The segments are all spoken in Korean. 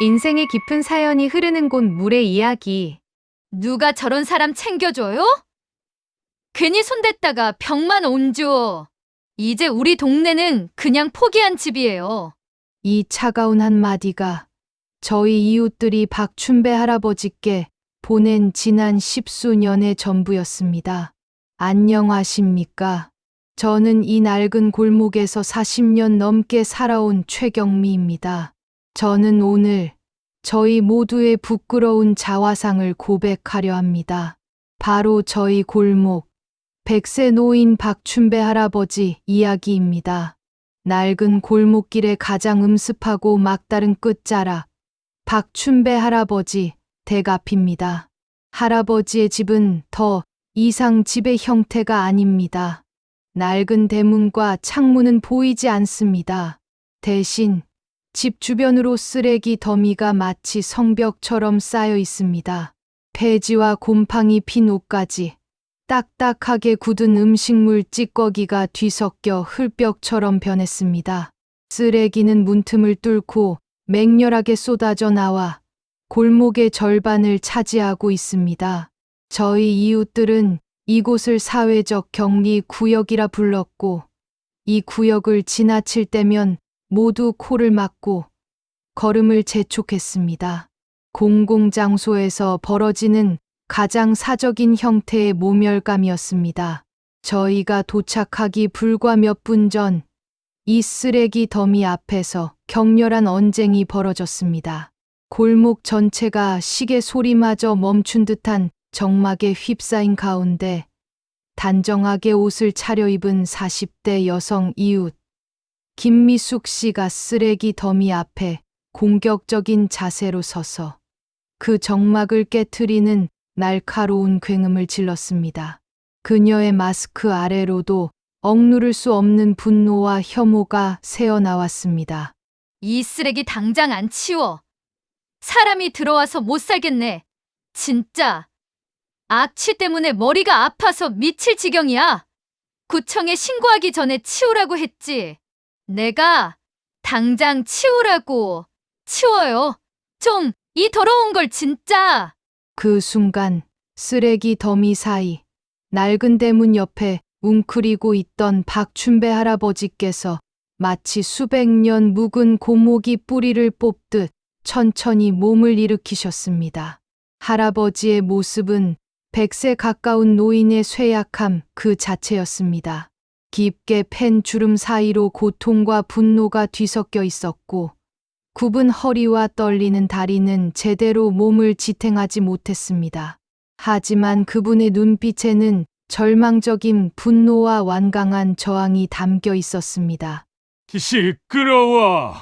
인생의 깊은 사연이 흐르는 곳 물의 이야기. 누가 저런 사람 챙겨줘요? 괜히 손댔다가 병만 온죠. 이제 우리 동네는 그냥 포기한 집이에요. 이 차가운 한마디가 저희 이웃들이 박춘배 할아버지께 보낸 지난 10수년의 전부였습니다. 안녕하십니까? 저는 이 낡은 골목에서 40년 넘게 살아온 최경미입니다. 저는 오늘 저희 모두의 부끄러운 자화상을 고백하려 합니다. 바로 저희 골목, 백세 노인 박춘배 할아버지 이야기입니다. 낡은 골목길의 가장 음습하고 막다른 끝자락, 박춘배 할아버지 댁 앞입니다. 할아버지의 집은 더 이상 집의 형태가 아닙니다. 낡은 대문과 창문은 보이지 않습니다. 대신 집 주변으로 쓰레기 더미가 마치 성벽처럼 쌓여 있습니다. 폐지와 곰팡이 핀 옷까지, 딱딱하게 굳은 음식물 찌꺼기가 뒤섞여 흙벽처럼 변했습니다. 쓰레기는 문틈을 뚫고 맹렬하게 쏟아져 나와 골목의 절반을 차지하고 있습니다. 저희 이웃들은 이곳을 사회적 격리 구역이라 불렀고, 이 구역을 지나칠 때면 모두 코를 막고 걸음을 재촉했습니다. 공공장소에서 벌어지는 가장 사적인 형태의 모멸감이었습니다. 저희가 도착하기 불과 몇 분 전, 이 쓰레기 더미 앞에서 격렬한 언쟁이 벌어졌습니다. 골목 전체가 시계 소리마저 멈춘 듯한 정막에 휩싸인 가운데 단정하게 옷을 차려입은 40대 여성 이웃 김미숙 씨가 쓰레기 더미 앞에 공격적인 자세로 서서 그 정막을 깨트리는 날카로운 굉음을 질렀습니다. 그녀의 마스크 아래로도 억누를 수 없는 분노와 혐오가 새어나왔습니다. 이 쓰레기 당장 안 치워. 사람이 들어와서 못 살겠네. 진짜. 악취 때문에 머리가 아파서 미칠 지경이야. 구청에 신고하기 전에 치우라고 했지. 내가 당장 치우라고. 치워요. 좀 이 더러운 걸 진짜. 그 순간 쓰레기 더미 사이 낡은 대문 옆에 웅크리고 있던 박춘배 할아버지께서 마치 수백 년 묵은 고목이 뿌리를 뽑듯 천천히 몸을 일으키셨습니다. 할아버지의 모습은 100세 가까운 노인의 쇠약함 그 자체였습니다. 깊게 팬 주름 사이로 고통과 분노가 뒤섞여 있었고, 굽은 허리와 떨리는 다리는 제대로 몸을 지탱하지 못했습니다. 하지만 그분의 눈빛에는 절망적인 분노와 완강한 저항이 담겨 있었습니다. 시끄러워.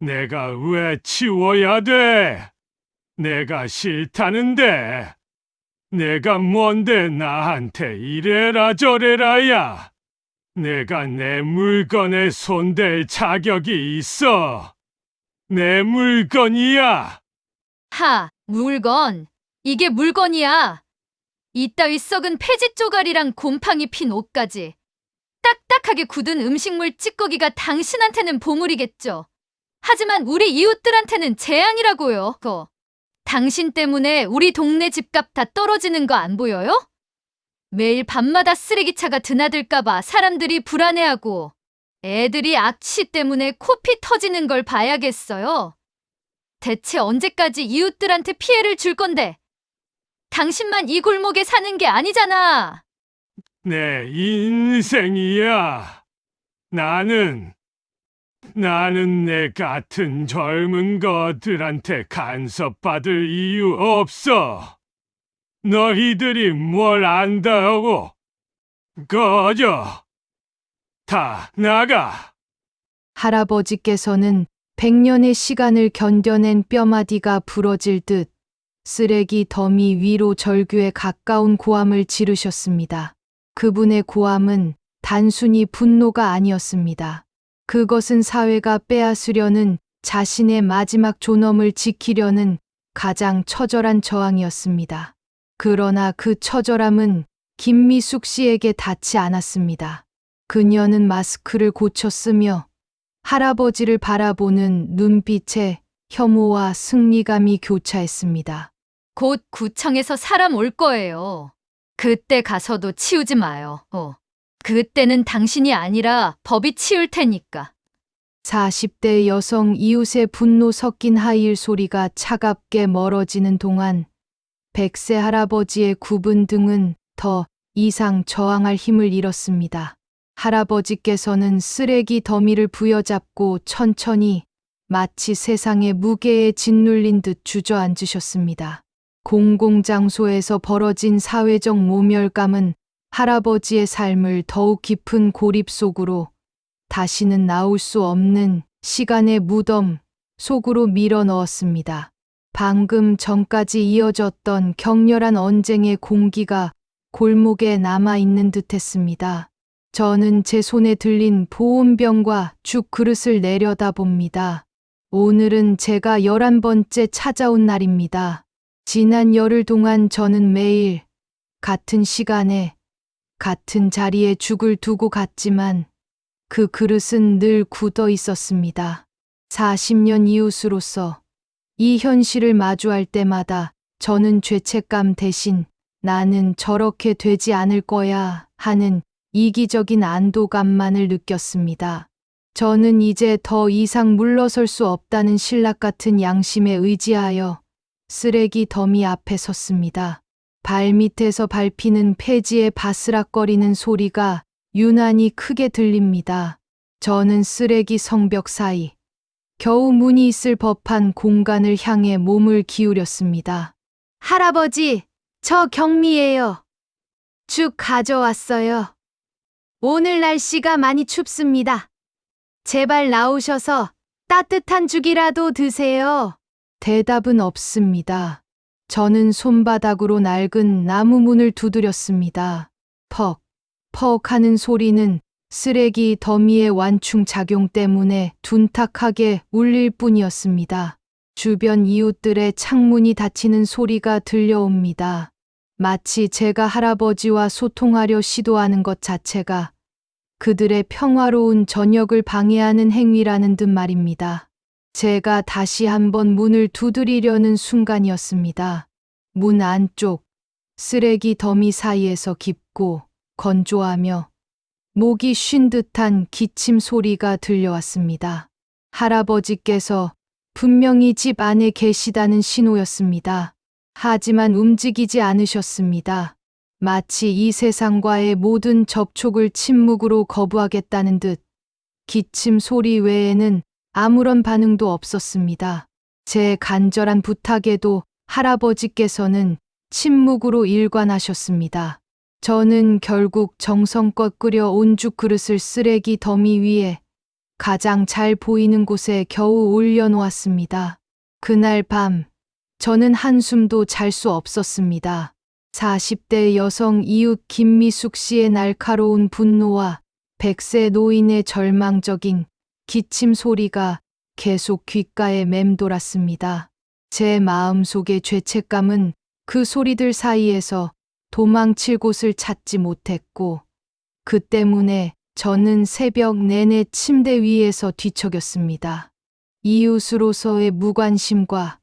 내가 왜 치워야 돼? 내가 싫다는데. 내가 뭔데 나한테 이래라 저래라야. 내가 내 물건에 손댈 자격이 있어. 내 물건이야. 하, 물건. 이게 물건이야. 이따위 썩은 폐지 쪼가리랑 곰팡이 핀 옷까지. 딱딱하게 굳은 음식물 찌꺼기가 당신한테는 보물이겠죠. 하지만 우리 이웃들한테는 재앙이라고요. 당신 때문에 우리 동네 집값 다 떨어지는 거 안 보여요? 매일 밤마다 쓰레기차가 드나들까봐 사람들이 불안해하고 애들이 악취 때문에 코피 터지는 걸 봐야겠어요. 대체 언제까지 이웃들한테 피해를 줄 건데? 당신만 이 골목에 사는 게 아니잖아. 내 인생이야. 나는 내 같은 젊은 것들한테 간섭받을 이유 없어. 너희들이 뭘 안다고. 꺼져. 다 나가. 할아버지께서는 100년의 시간을 견뎌낸 뼈마디가 부러질 듯 쓰레기 더미 위로 절규에 가까운 고함을 지르셨습니다. 그분의 고함은 단순히 분노가 아니었습니다. 그것은 사회가 빼앗으려는 자신의 마지막 존엄을 지키려는 가장 처절한 저항이었습니다. 그러나 그 처절함은 김미숙 씨에게 닿지 않았습니다. 그녀는 마스크를 고쳐 쓰며 할아버지를 바라보는 눈빛에 혐오와 승리감이 교차했습니다. 곧 구청에서 사람 올 거예요. 그때 가서도 치우지 마요. 그때는 당신이 아니라 법이 치울 테니까. 40대 여성 이웃의 분노 섞인 하이힐 소리가 차갑게 멀어지는 동안 100세 할아버지의 굽은 등은 더 이상 저항할 힘을 잃었습니다. 할아버지께서는 쓰레기 더미를 부여잡고 천천히 마치 세상의 무게에 짓눌린 듯 주저앉으셨습니다. 공공장소에서 벌어진 사회적 모멸감은 할아버지의 삶을 더욱 깊은 고립 속으로, 다시는 나올 수 없는 시간의 무덤 속으로 밀어 넣었습니다. 방금 전까지 이어졌던 격렬한 언쟁의 공기가 골목에 남아있는 듯했습니다. 저는 제 손에 들린 보온병과 죽 그릇을 내려다봅니다. 오늘은 제가 11번째 찾아온 날입니다. 지난 열흘 동안 저는 매일 같은 시간에 같은 자리에 죽을 두고 갔지만 그 그릇은 늘 굳어 있었습니다. 40년 이웃으로서 이 현실을 마주할 때마다 저는 죄책감 대신 나는 저렇게 되지 않을 거야 하는 이기적인 안도감만을 느꼈습니다. 저는 이제 더 이상 물러설 수 없다는 신락 같은 양심에 의지하여 쓰레기 더미 앞에 섰습니다. 발밑에서 밟히는 폐지의 바스락거리는 소리가 유난히 크게 들립니다. 저는 쓰레기 성벽 사이, 겨우 문이 있을 법한 공간을 향해 몸을 기울였습니다. 할아버지, 저 경미예요. 죽 가져왔어요. 오늘 날씨가 많이 춥습니다. 제발 나오셔서 따뜻한 죽이라도 드세요. 대답은 없습니다. 저는 손바닥으로 낡은 나무 문을 두드렸습니다. 퍽, 퍽 하는 소리는 쓰레기 더미의 완충 작용 때문에 둔탁하게 울릴 뿐이었습니다. 주변 이웃들의 창문이 닫히는 소리가 들려옵니다. 마치 제가 할아버지와 소통하려 시도하는 것 자체가 그들의 평화로운 저녁을 방해하는 행위라는 듯 말입니다. 제가 다시 한번 문을 두드리려는 순간이었습니다. 문 안쪽 쓰레기 더미 사이에서 깊고 건조하며 목이 쉰 듯한 기침 소리가 들려왔습니다. 할아버지께서 분명히 집 안에 계시다는 신호였습니다. 하지만 움직이지 않으셨습니다. 마치 이 세상과의 모든 접촉을 침묵으로 거부하겠다는 듯 기침 소리 외에는 아무런 반응도 없었습니다. 제 간절한 부탁에도 할아버지께서는 침묵으로 일관하셨습니다. 저는 결국 정성껏 끓여 온 죽 그릇을 쓰레기 더미 위에 가장 잘 보이는 곳에 겨우 올려놓았습니다. 그날 밤, 저는 한숨도 잘 수 없었습니다. 40대 여성 이웃 김미숙 씨의 날카로운 분노와 100세 노인의 절망적인 기침 소리가 계속 귓가에 맴돌았습니다. 제 마음속의 죄책감은 그 소리들 사이에서 도망칠 곳을 찾지 못했고, 그 때문에 저는 새벽 내내 침대 위에서 뒤척였습니다. 이웃으로서의 무관심과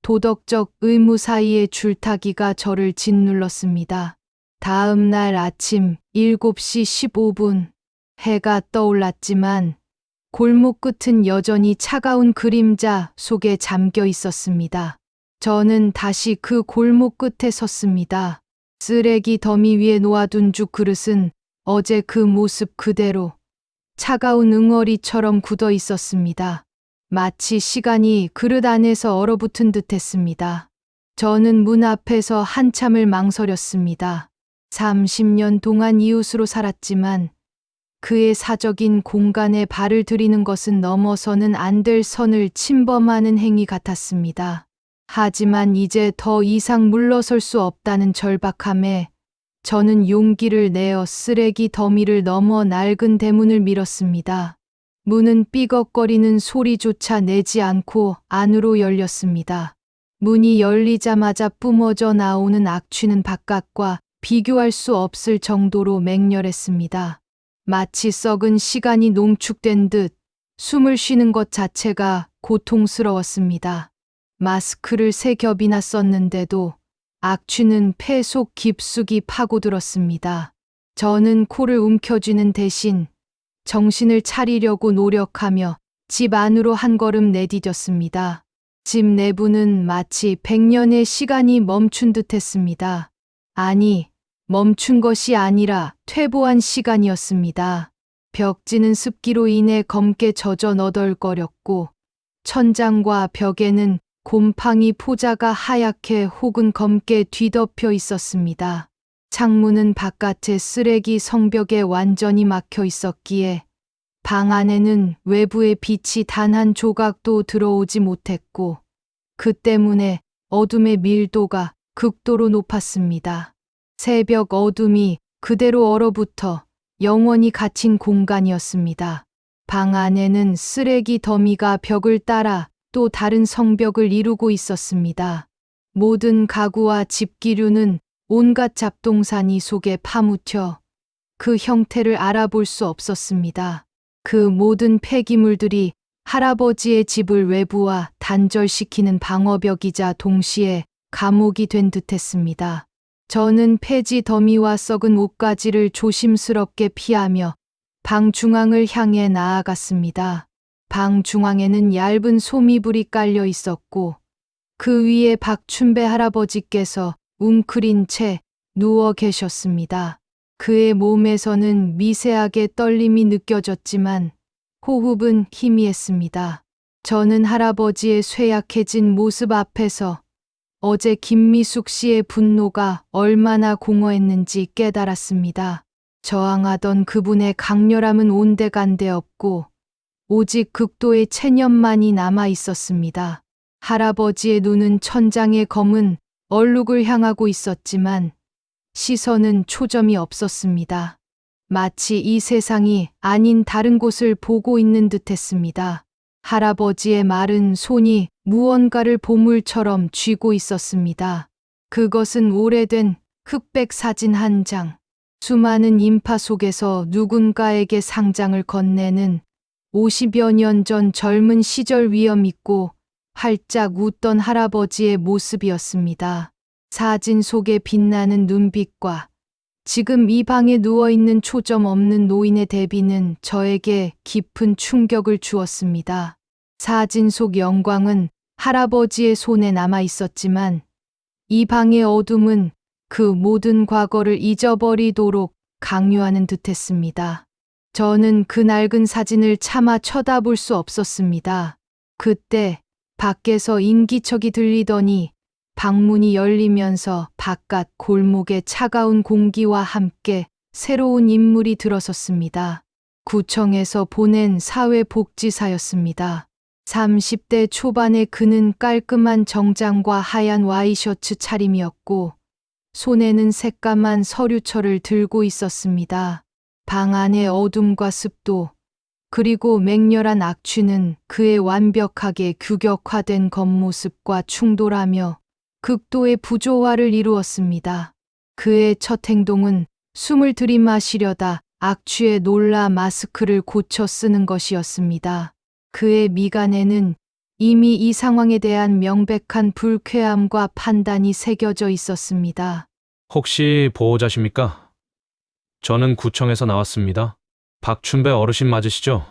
도덕적 의무 사이의 줄타기가 저를 짓눌렀습니다. 다음 날 아침 7시 15분, 해가 떠올랐지만 골목 끝은 여전히 차가운 그림자 속에 잠겨 있었습니다. 저는 다시 그 골목 끝에 섰습니다. 쓰레기 더미 위에 놓아둔 죽 그릇은 어제 그 모습 그대로 차가운 응어리처럼 굳어 있었습니다. 마치 시간이 그릇 안에서 얼어붙은 듯했습니다. 저는 문 앞에서 한참을 망설였습니다. 30년 동안 이웃으로 살았지만 그의 사적인 공간에 발을 들이는 것은 넘어서는 안 될 선을 침범하는 행위 같았습니다. 하지만 이제 더 이상 물러설 수 없다는 절박함에 저는 용기를 내어 쓰레기 더미를 넘어 낡은 대문을 밀었습니다. 문은 삐걱거리는 소리조차 내지 않고 안으로 열렸습니다. 문이 열리자마자 뿜어져 나오는 악취는 바깥과 비교할 수 없을 정도로 맹렬했습니다. 마치 썩은 시간이 농축된 듯 숨을 쉬는 것 자체가 고통스러웠습니다. 마스크를 3겹이나 썼는데도 악취는 폐 속 깊숙이 파고들었습니다. 저는 코를 움켜쥐는 대신 정신을 차리려고 노력하며 집 안으로 한 걸음 내디뎠습니다. 집 내부는 마치 100년의 시간이 멈춘 듯 했습니다. 아니, 멈춘 것이 아니라 퇴보한 시간이었습니다. 벽지는 습기로 인해 검게 젖어 너덜거렸고 천장과 벽에는 곰팡이 포자가 하얗게 혹은 검게 뒤덮여 있었습니다. 창문은 바깥의 쓰레기 성벽에 완전히 막혀 있었기에 방 안에는 외부의 빛이 단 한 조각도 들어오지 못했고 그 때문에 어둠의 밀도가 극도로 높았습니다. 새벽 어둠이 그대로 얼어붙어 영원히 갇힌 공간이었습니다. 방 안에는 쓰레기 더미가 벽을 따라 또 다른 성벽을 이루고 있었습니다. 모든 가구와 집기류는 온갖 잡동사니 속에 파묻혀 그 형태를 알아볼 수 없었습니다. 그 모든 폐기물들이 할아버지의 집을 외부와 단절시키는 방어벽이자 동시에 감옥이 된 듯했습니다. 저는 폐지 더미와 썩은 옷가지를 조심스럽게 피하며 방 중앙을 향해 나아갔습니다. 방 중앙에는 얇은 소미불이 깔려 있었고 그 위에 박춘배 할아버지께서 웅크린 채 누워 계셨습니다. 그의 몸에서는 미세하게 떨림이 느껴졌지만 호흡은 희미했습니다. 저는 할아버지의 쇠약해진 모습 앞에서 어제 김미숙 씨의 분노가 얼마나 공허했는지 깨달았습니다. 저항하던 그분의 강렬함은 온데간데 없고 오직 극도의 체념만이 남아 있었습니다. 할아버지의 눈은 천장의 검은 얼룩을 향하고 있었지만 시선은 초점이 없었습니다. 마치 이 세상이 아닌 다른 곳을 보고 있는 듯했습니다. 할아버지의 마른 손이 무언가를 보물처럼 쥐고 있었습니다. 그것은 오래된 흑백 사진 한 장. 수많은 인파 속에서 누군가에게 상장을 건네는 50여 년 전 젊은 시절 위엄 있고 활짝 웃던 할아버지의 모습이었습니다. 사진 속에 빛나는 눈빛과 지금 이 방에 누워있는 초점 없는 노인의 대비는 저에게 깊은 충격을 주었습니다. 사진 속 영광은 할아버지의 손에 남아 있었지만 이 방의 어둠은 그 모든 과거를 잊어버리도록 강요하는 듯했습니다. 저는 그 낡은 사진을 차마 쳐다볼 수 없었습니다. 그때 밖에서 인기척이 들리더니 방문이 열리면서 바깥 골목의 차가운 공기와 함께 새로운 인물이 들어섰습니다. 구청에서 보낸 사회복지사였습니다. 30대 초반의 그는 깔끔한 정장과 하얀 와이셔츠 차림이었고 손에는 새까만 서류철을 들고 있었습니다. 방 안의 어둠과 습도 그리고 맹렬한 악취는 그의 완벽하게 규격화된 겉모습과 충돌하며 극도의 부조화를 이루었습니다. 그의 첫 행동은 숨을 들이마시려다 악취에 놀라 마스크를 고쳐 쓰는 것이었습니다. 그의 미간에는 이미 이 상황에 대한 명백한 불쾌함과 판단이 새겨져 있었습니다. 혹시 보호자십니까? 저는 구청에서 나왔습니다. 박춘배 어르신 맞으시죠?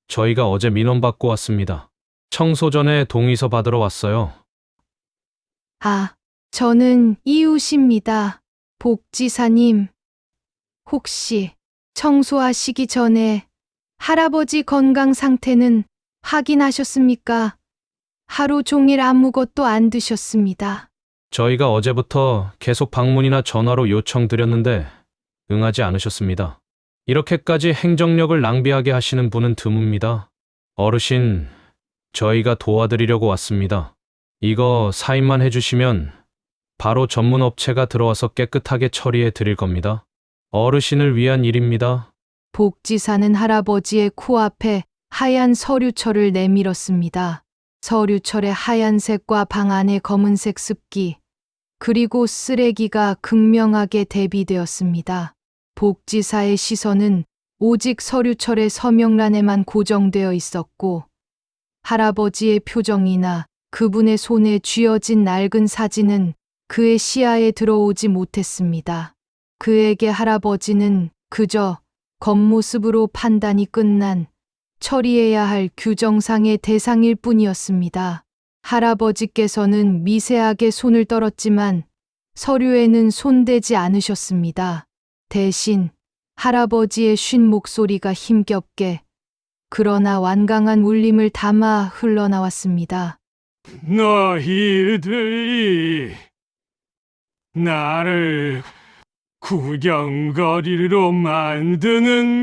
저희가 어제 민원 받고 왔습니다. 청소 전에 동의서 받으러 왔어요. 아, 저는 이웃입니다. 복지사님, 혹시 청소하시기 전에 할아버지 건강 상태는 확인하셨습니까? 하루 종일 아무것도 안 드셨습니다. 저희가 어제부터 계속 방문이나 전화로 요청드렸는데 응하지 않으셨습니다. 이렇게까지 행정력을 낭비하게 하시는 분은 드뭅니다. 어르신, 저희가 도와드리려고 왔습니다. 이거 사인만 해주시면 바로 전문 업체가 들어와서 깨끗하게 처리해 드릴 겁니다. 어르신을 위한 일입니다. 복지사는 할아버지의 코앞에 하얀 서류철을 내밀었습니다. 서류철의 하얀색과 방 안의 검은색 습기, 그리고 쓰레기가 극명하게 대비되었습니다. 복지사의 시선은 오직 서류철의 서명란에만 고정되어 있었고 할아버지의 표정이나 그분의 손에 쥐어진 낡은 사진은 그의 시야에 들어오지 못했습니다. 그에게 할아버지는 그저 겉모습으로 판단이 끝난 처리해야 할 규정상의 대상일 뿐이었습니다. 할아버지께서는 미세하게 손을 떨었지만 서류에는 손대지 않으셨습니다. 대신 할아버지의 쉰 목소리가 힘겹게 그러나 완강한 울림을 담아 흘러나왔습니다. 너희들이 나를 구경거리로 만드는구나.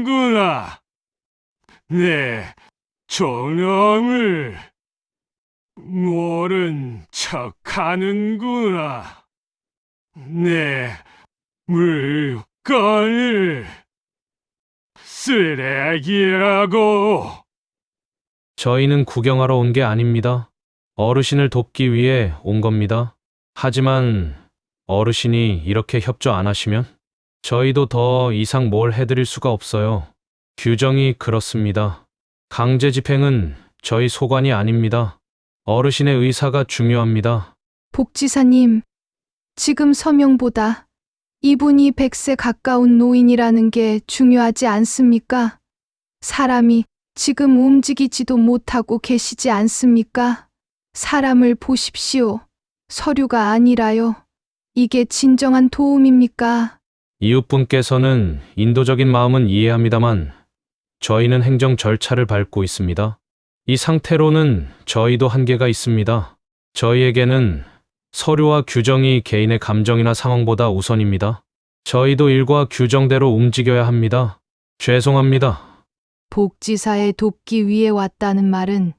내 존엄을 모른 척하는구나. 내 물건을 쓰레기라고. 저희는 구경하러 온 게 아닙니다. 어르신을 돕기 위해 온 겁니다. 하지만 어르신이 이렇게 협조 안 하시면 저희도 더 이상 뭘 해드릴 수가 없어요. 규정이 그렇습니다. 강제 집행은 저희 소관이 아닙니다. 어르신의 의사가 중요합니다. 복지사님, 지금 서명보다 이분이 100세 가까운 노인이라는 게 중요하지 않습니까? 사람이 지금 움직이지도 못하고 계시지 않습니까? 사람을 보십시오. 서류가 아니라요. 이게 진정한 도움입니까? 이웃분께서는 인도적인 마음은 이해합니다만 저희는 행정 절차를 밟고 있습니다. 이 상태로는 저희도 한계가 있습니다. 저희에게는 서류와 규정이 개인의 감정이나 상황보다 우선입니다. 저희도 일과 규정대로 움직여야 합니다. 죄송합니다. 복지사에 돕기 위해 왔다는 말은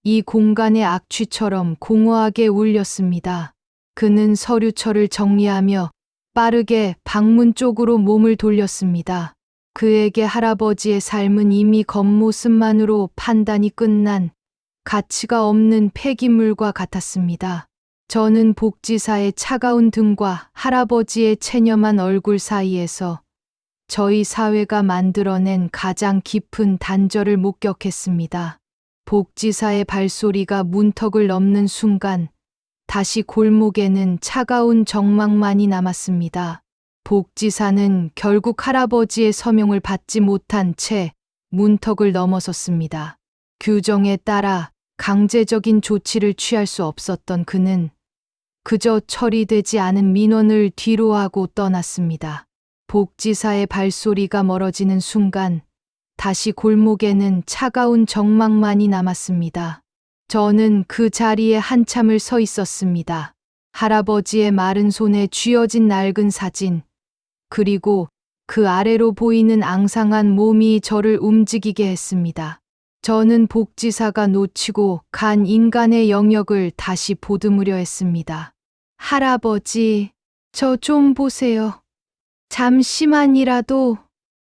이 공간의 악취처럼 공허하게 울렸습니다. 그는 서류철을 정리하며 빠르게 방문 쪽으로 몸을 돌렸습니다. 그에게 할아버지의 삶은 이미 겉모습만으로 판단이 끝난 가치가 없는 폐기물과 같았습니다. 저는 복지사의 차가운 등과 할아버지의 체념한 얼굴 사이에서 저희 사회가 만들어낸 가장 깊은 단절을 목격했습니다. 복지사의 발소리가 문턱을 넘는 순간 다시 골목에는 차가운 정막만이 남았습니다. 복지사는 결국 할아버지의 서명을 받지 못한 채 문턱을 넘어섰습니다. 규정에 따라 강제적인 조치를 취할 수 없었던 그는 그저 처리되지 않은 민원을 뒤로하고 떠났습니다. 복지사의 발소리가 멀어지는 순간 다시 골목에는 차가운 정막만이 남았습니다. 저는 그 자리에 한참을 서 있었습니다. 할아버지의 마른 손에 쥐어진 낡은 사진, 그리고 그 아래로 보이는 앙상한 몸이 저를 움직이게 했습니다. 저는 복지사가 놓치고 간 인간의 영역을 다시 보듬으려 했습니다. 할아버지, 저 좀 보세요. 잠시만이라도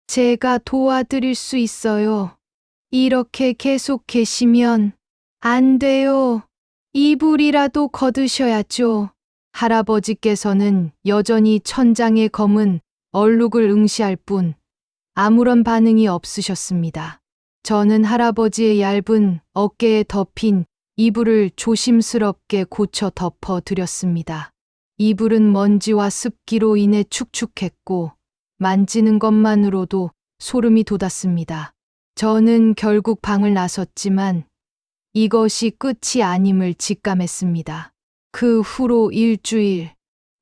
제가 도와드릴 수 있어요. 이렇게 계속 계시면 안 돼요. 이불이라도 걷으셔야죠. 할아버지께서는 여전히 천장에 검은 얼룩을 응시할 뿐 아무런 반응이 없으셨습니다. 저는 할아버지의 얇은 어깨에 덮인 이불을 조심스럽게 고쳐 덮어 드렸습니다. 이불은 먼지와 습기로 인해 축축했고 만지는 것만으로도 소름이 돋았습니다. 저는 결국 방을 나섰지만 이것이 끝이 아님을 직감했습니다. 그 후로 일주일,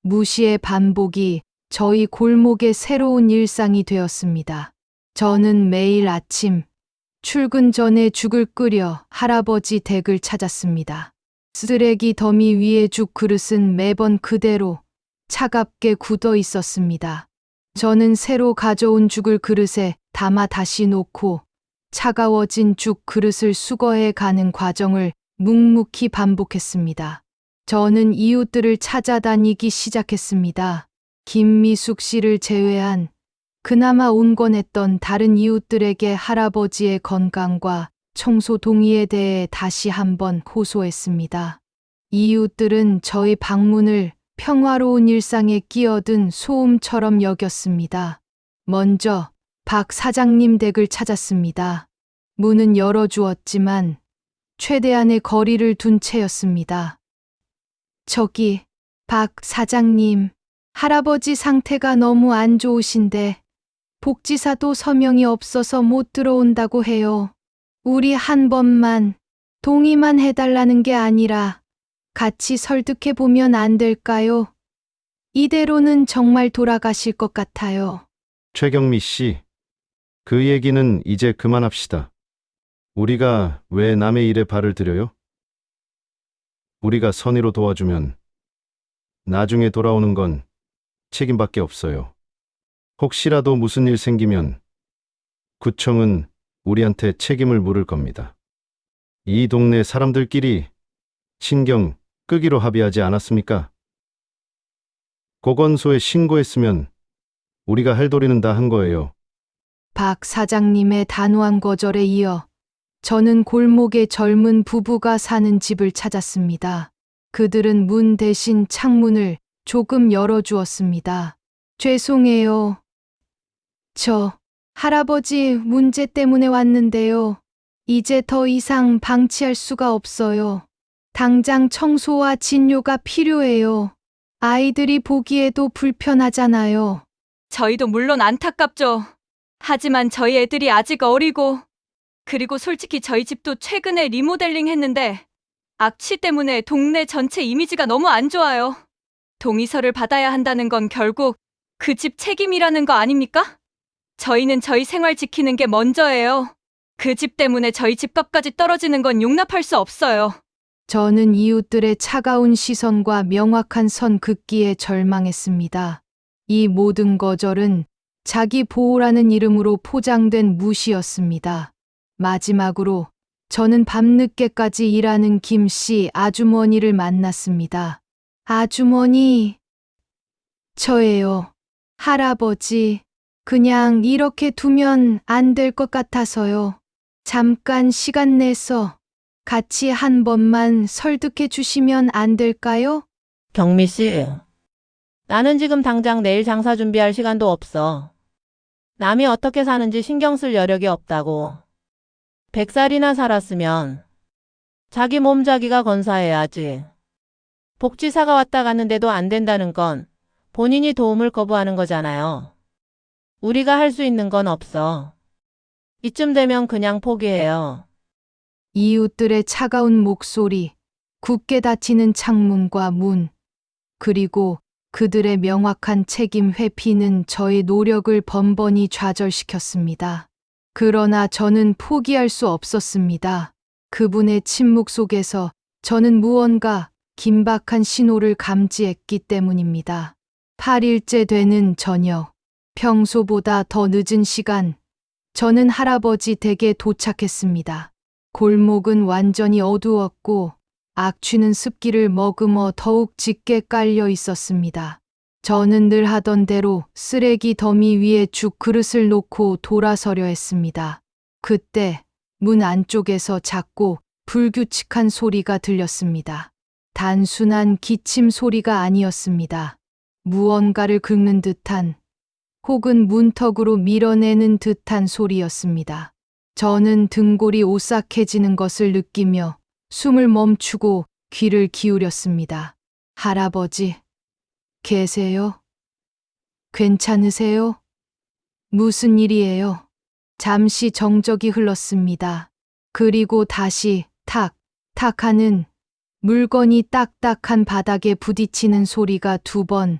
무시의 반복이 저희 골목의 새로운 일상이 되었습니다. 저는 매일 아침 출근 전에 죽을 끓여 할아버지 댁을 찾았습니다. 쓰레기 더미 위에 죽 그릇은 매번 그대로 차갑게 굳어 있었습니다. 저는 새로 가져온 죽을 그릇에 담아 다시 놓고 차가워진 죽 그릇을 수거해 가는 과정을 묵묵히 반복했습니다. 저는 이웃들을 찾아다니기 시작했습니다. 김미숙 씨를 제외한 그나마 온건했던 다른 이웃들에게 할아버지의 건강과 청소 동의에 대해 다시 한번 호소했습니다. 이웃들은 저희 방문을 평화로운 일상에 끼어든 소음처럼 여겼습니다. 먼저 박 사장님 댁을 찾았습니다. 문은 열어주었지만 최대한의 거리를 둔 채였습니다. 저기, 박 사장님, 할아버지 상태가 너무 안 좋으신데 복지사도 서명이 없어서 못 들어온다고 해요. 우리 한 번만 동의만 해달라는 게 아니라 같이 설득해 보면 안 될까요? 이대로는 정말 돌아가실 것 같아요. 최경미 씨, 그 얘기는 이제 그만합시다. 우리가 왜 남의 일에 발을 들여요? 우리가 선의로 도와주면 나중에 돌아오는 건 책임밖에 없어요. 혹시라도 무슨 일 생기면 구청은 우리한테 책임을 물을 겁니다. 이 동네 사람들끼리 신경 끄기로 합의하지 않았습니까? 보건소에 신고했으면 우리가 할 도리는 다 한 거예요. 박 사장님의 단호한 거절에 이어 저는 골목에 젊은 부부가 사는 집을 찾았습니다. 그들은 문 대신 창문을 조금 열어주었습니다. 죄송해요. 저 할아버지 문제 때문에 왔는데요. 이제 더 이상 방치할 수가 없어요. 당장 청소와 진료가 필요해요. 아이들이 보기에도 불편하잖아요. 저희도 물론 안타깝죠. 하지만 저희 애들이 아직 어리고, 그리고 솔직히 저희 집도 최근에 리모델링 했는데 악취 때문에 동네 전체 이미지가 너무 안 좋아요. 동의서를 받아야 한다는 건 결국 그 집 책임이라는 거 아닙니까? 저희는 저희 생활 지키는 게 먼저예요. 그 집 때문에 저희 집값까지 떨어지는 건 용납할 수 없어요. 저는 이웃들의 차가운 시선과 명확한 선 긋기에 절망했습니다. 이 모든 거절은 자기 보호라는 이름으로 포장된 무시였습니다. 마지막으로 저는 밤늦게까지 일하는 김씨 아주머니를 만났습니다. 아주머니, 저예요. 할아버지, 그냥 이렇게 두면 안 될 것 같아서요. 잠깐 시간 내서 같이 한 번만 설득해 주시면 안 될까요? 경미 씨, 나는 지금 당장 내일 장사 준비할 시간도 없어. 남이 어떻게 사는지 신경 쓸 여력이 없다고. 100살이나 살았으면 자기 몸 자기가 건사해야지. 복지사가 왔다 갔는데도 안 된다는 건 본인이 도움을 거부하는 거잖아요. 우리가 할 수 있는 건 없어. 이쯤 되면 그냥 포기해요. 이웃들의 차가운 목소리, 굳게 닫히는 창문과 문, 그리고 그들의 명확한 책임 회피는 저의 노력을 번번이 좌절시켰습니다. 그러나 저는 포기할 수 없었습니다. 그분의 침묵 속에서 저는 무언가 긴박한 신호를 감지했기 때문입니다. 8일째 되는 저녁, 평소보다 더 늦은 시간, 저는 할아버지 댁에 도착했습니다. 골목은 완전히 어두웠고 악취는 습기를 머금어 더욱 짙게 깔려 있었습니다. 저는 늘 하던 대로 쓰레기 더미 위에 죽 그릇을 놓고 돌아서려 했습니다. 그때 문 안쪽에서 작고 불규칙한 소리가 들렸습니다. 단순한 기침 소리가 아니었습니다. 무언가를 긁는 듯한 혹은 문턱으로 밀어내는 듯한 소리였습니다. 저는 등골이 오싹해지는 것을 느끼며 숨을 멈추고 귀를 기울였습니다. 할아버지, 계세요? 괜찮으세요? 무슨 일이에요? 잠시 정적이 흘렀습니다. 그리고 다시 탁, 탁 하는 물건이 딱딱한 바닥에 부딪히는 소리가 2번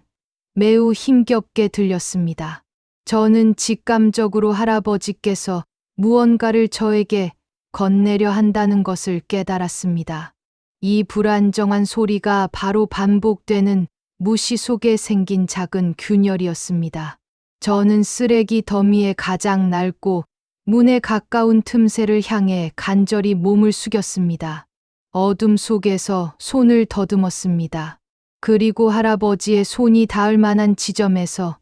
매우 힘겹게 들렸습니다. 저는 직감적으로 할아버지께서 무언가를 저에게 건네려 한다는 것을 깨달았습니다. 이 불안정한 소리가 바로 반복되는 무시 속에 생긴 작은 균열이었습니다. 저는 쓰레기 더미에 가장 낡고 문에 가까운 틈새를 향해 간절히 몸을 숙였습니다. 어둠 속에서 손을 더듬었습니다. 그리고 할아버지의 손이 닿을 만한 지점에서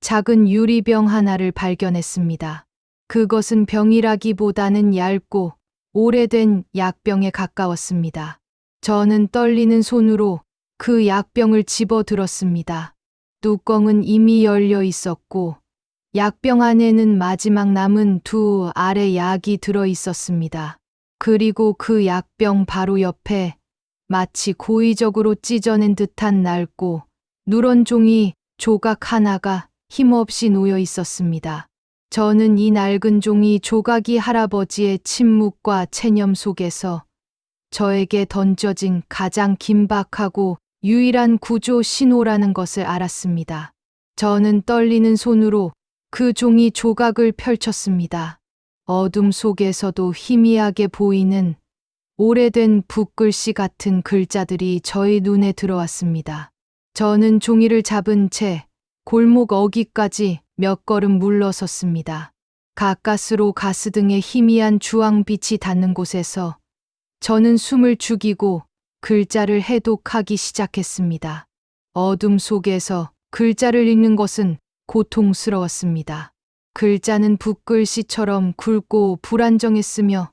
작은 유리병 하나를 발견했습니다. 그것은 병이라기보다는 얇고 오래된 약병에 가까웠습니다. 저는 떨리는 손으로 그 약병을 집어 들었습니다. 뚜껑은 이미 열려 있었고 약병 안에는 마지막 남은 두 알의 약이 들어 있었습니다. 그리고 그 약병 바로 옆에 마치 고의적으로 찢어낸 듯한 낡고 누런 종이 조각 하나가 힘없이 놓여 있었습니다. 저는 이 낡은 종이 조각이 할아버지의 침묵과 체념 속에서 저에게 던져진 가장 긴박하고 유일한 구조 신호라는 것을 알았습니다. 저는 떨리는 손으로 그 종이 조각을 펼쳤습니다. 어둠 속에서도 희미하게 보이는 오래된 붓글씨 같은 글자들이 저의 눈에 들어왔습니다. 저는 종이를 잡은 채 골목 어귀까지 몇 걸음 물러섰습니다. 가까스로 가스등의 희미한 주황빛이 닿는 곳에서 저는 숨을 죽이고 글자를 해독하기 시작했습니다. 어둠 속에서 글자를 읽는 것은 고통스러웠습니다. 글자는 붓글씨처럼 굵고 불안정했으며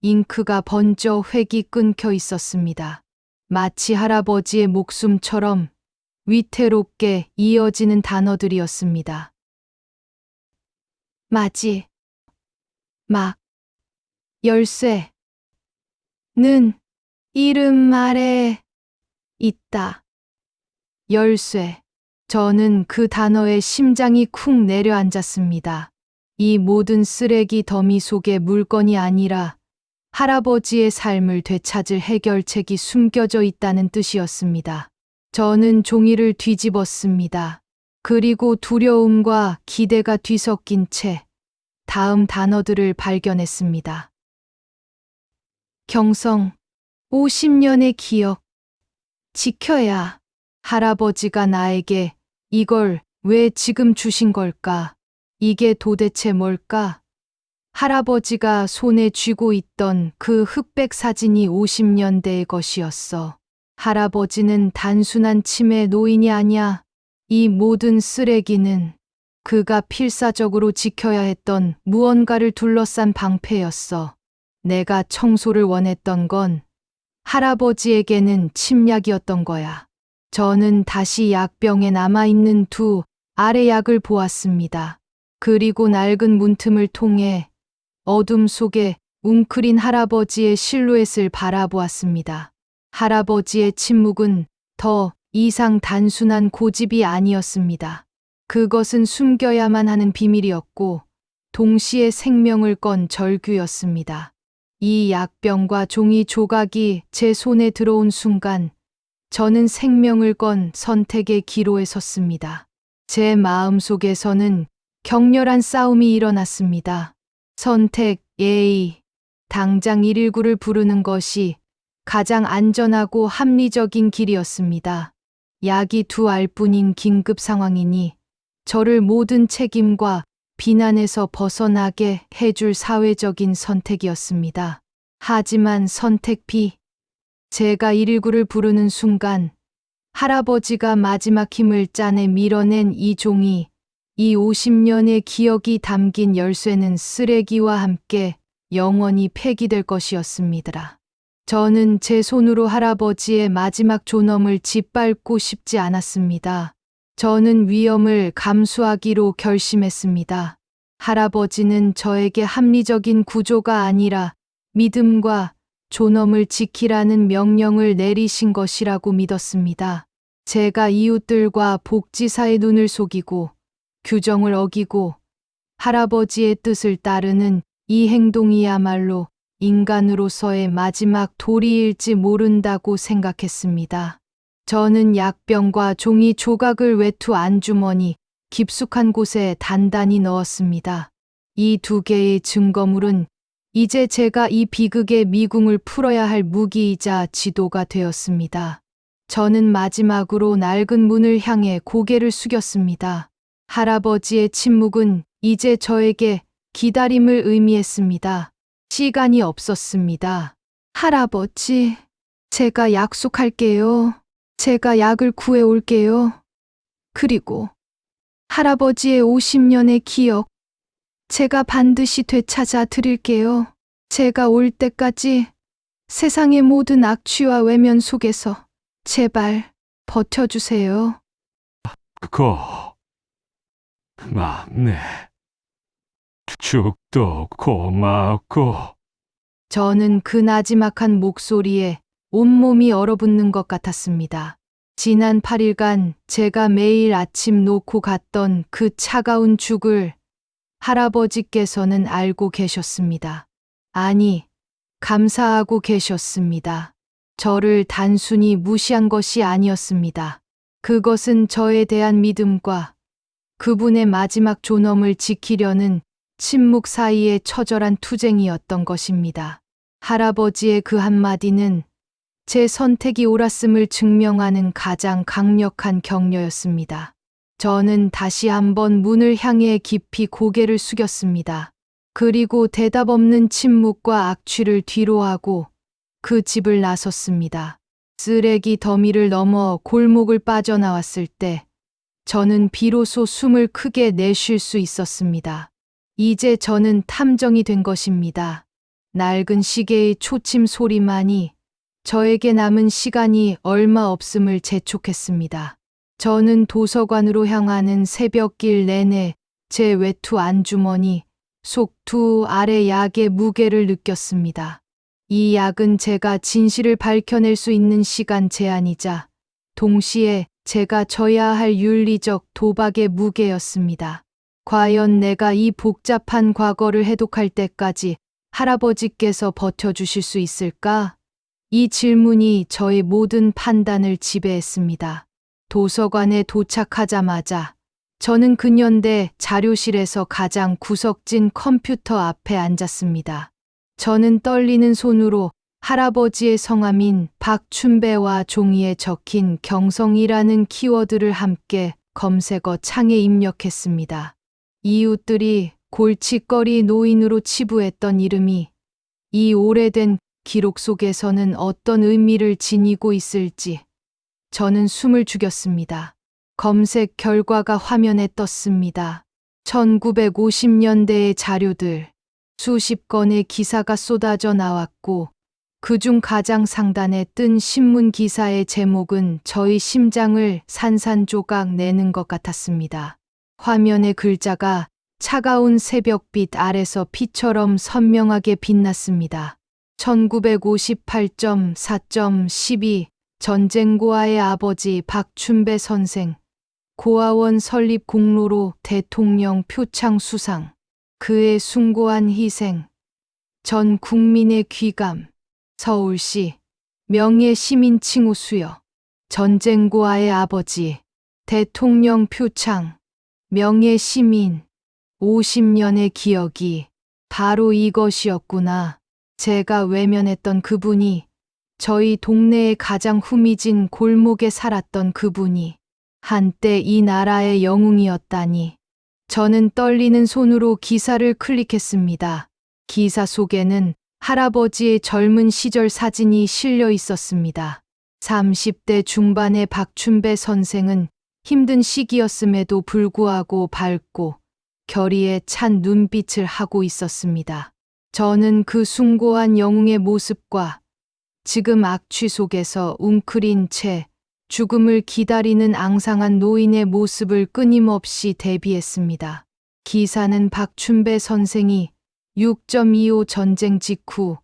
잉크가 번져 획이 끊겨 있었습니다. 마치 할아버지의 목숨처럼 위태롭게 이어지는 단어들이었습니다. 맞이, 막, 열쇠, 는, 이름 아래 있다. 열쇠. 저는 그 단어에 심장이 쿵 내려앉았습니다. 이 모든 쓰레기 더미 속에 물건이 아니라 할아버지의 삶을 되찾을 해결책이 숨겨져 있다는 뜻이었습니다. 저는 종이를 뒤집었습니다. 그리고 두려움과 기대가 뒤섞인 채 다음 단어들을 발견했습니다. 경성, 50년의 기억, 지켜야. 할아버지가 나에게 이걸 왜 지금 주신 걸까? 이게 도대체 뭘까? 할아버지가 손에 쥐고 있던 그 흑백 사진이 50년대의 것이었어. 할아버지는 단순한 치매 노인이 아니야. 이 모든 쓰레기는 그가 필사적으로 지켜야 했던 무언가를 둘러싼 방패였어. 내가 청소를 원했던 건 할아버지에게는 침략이었던 거야. 저는 다시 약병에 남아있는 두 알의 약을 보았습니다. 그리고 낡은 문틈을 통해 어둠 속에 웅크린 할아버지의 실루엣을 바라보았습니다. 할아버지의 침묵은 더 이상 단순한 고집이 아니었습니다. 그것은 숨겨야만 하는 비밀이었고 동시에 생명을 건 절규였습니다. 이 약병과 종이 조각이 제 손에 들어온 순간 저는 생명을 건 선택의 기로에 섰습니다. 제 마음속에서는 격렬한 싸움이 일어났습니다. 선택 A. 당장 119를 부르는 것이 가장 안전하고 합리적인 길이었습니다. 약이 두 알뿐인 긴급 상황이니 저를 모든 책임과 비난에서 벗어나게 해줄 사회적인 선택이었습니다. 하지만 선택 B. 제가 119를 부르는 순간 할아버지가 마지막 힘을 짜내 밀어낸 이 종이, 이 50년의 기억이 담긴 열쇠는 쓰레기와 함께 영원히 폐기될 것이었습니다. 저는 제 손으로 할아버지의 마지막 존엄을 짓밟고 싶지 않았습니다. 저는 위험을 감수하기로 결심했습니다. 할아버지는 저에게 합리적인 구조가 아니라 믿음과 존엄을 지키라는 명령을 내리신 것이라고 믿었습니다. 제가 이웃들과 복지사의 눈을 속이고 규정을 어기고 할아버지의 뜻을 따르는 이 행동이야말로 인간으로서의 마지막 도리일지 모른다고 생각했습니다. 저는 약병과 종이 조각을 외투 안주머니 깊숙한 곳에 단단히 넣었습니다. 이 두 개의 증거물은 이제 제가 이 비극의 미궁을 풀어야 할 무기이자 지도가 되었습니다. 저는 마지막으로 낡은 문을 향해 고개를 숙였습니다. 할아버지의 침묵은 이제 저에게 기다림을 의미했습니다. 시간이 없었습니다. 할아버지, 제가 약속할게요. 제가 약을 구해올게요. 그리고 할아버지의 50년의 기억, 제가 반드시 되찾아 드릴게요. 제가 올 때까지 세상의 모든 악취와 외면 속에서 제발 버텨주세요. 그거 네. 죽도 고맙고. 저는 그 나지막한 목소리에 온몸이 얼어붙는 것 같았습니다. 지난 8일간 제가 매일 아침 놓고 갔던 그 차가운 죽을 할아버지께서는 알고 계셨습니다. 아니, 감사하고 계셨습니다. 저를 단순히 무시한 것이 아니었습니다. 그것은 저에 대한 믿음과 그분의 마지막 존엄을 지키려는 침묵 사이의 처절한 투쟁이었던 것입니다. 할아버지의 그 한마디는 제 선택이 옳았음을 증명하는 가장 강력한 격려였습니다. 저는 다시 한번 문을 향해 깊이 고개를 숙였습니다. 그리고 대답 없는 침묵과 악취를 뒤로하고 그 집을 나섰습니다. 쓰레기 더미를 넘어 골목을 빠져나왔을 때 저는 비로소 숨을 크게 내쉴 수 있었습니다. 이제 저는 탐정이 된 것입니다. 낡은 시계의 초침 소리만이 저에게 남은 시간이 얼마 없음을 재촉했습니다. 저는 도서관으로 향하는 새벽길 내내 제 외투 안주머니, 속투 아래 약의 무게를 느꼈습니다. 이 약은 제가 진실을 밝혀낼 수 있는 시간 제한이자 동시에 제가 져야 할 윤리적 도박의 무게였습니다. 과연 내가 이 복잡한 과거를 해독할 때까지 할아버지께서 버텨주실 수 있을까? 이 질문이 저의 모든 판단을 지배했습니다. 도서관에 도착하자마자 저는 근현대 자료실에서 가장 구석진 컴퓨터 앞에 앉았습니다. 저는 떨리는 손으로 할아버지의 성함인 박춘배와 종이에 적힌 경성이라는 키워드를 함께 검색어 창에 입력했습니다. 이웃들이 골칫거리 노인으로 치부했던 이름이 이 오래된 기록 속에서는 어떤 의미를 지니고 있을지 저는 숨을 죽였습니다. 검색 결과가 화면에 떴습니다. 1950년대의 자료들, 수십 건의 기사가 쏟아져 나왔고 그중 가장 상단에 뜬 신문 기사의 제목은 저희 심장을 산산조각 내는 것 같았습니다. 화면의 글자가 차가운 새벽빛 아래서 피처럼 선명하게 빛났습니다. 1958.4.12 전쟁고아의 아버지 박춘배 선생, 고아원 설립 공로로 대통령 표창 수상, 그의 숭고한 희생, 전 국민의 귀감, 서울시 명예 시민 칭호 수여, 전쟁고아의 아버지, 대통령 표창, 명예 시민, 50년의 기억이 바로 이것이었구나. 제가 외면했던 그분이, 저희 동네의 가장 후미진 골목에 살았던 그분이 한때 이 나라의 영웅이었다니. 저는 떨리는 손으로 기사를 클릭했습니다. 기사 속에는 할아버지의 젊은 시절 사진이 실려 있었습니다. 30대 중반의 박춘배 선생은 힘든 시기였음에도 불구하고 밝고 결의에 찬 눈빛을 하고 있었습니다. 저는 그 숭고한 영웅의 모습과 지금 악취 속에서 웅크린 채 죽음을 기다리는 앙상한 노인의 모습을 끊임없이 대비했습니다. 기사는 박춘배 선생이 6.25 전쟁 직후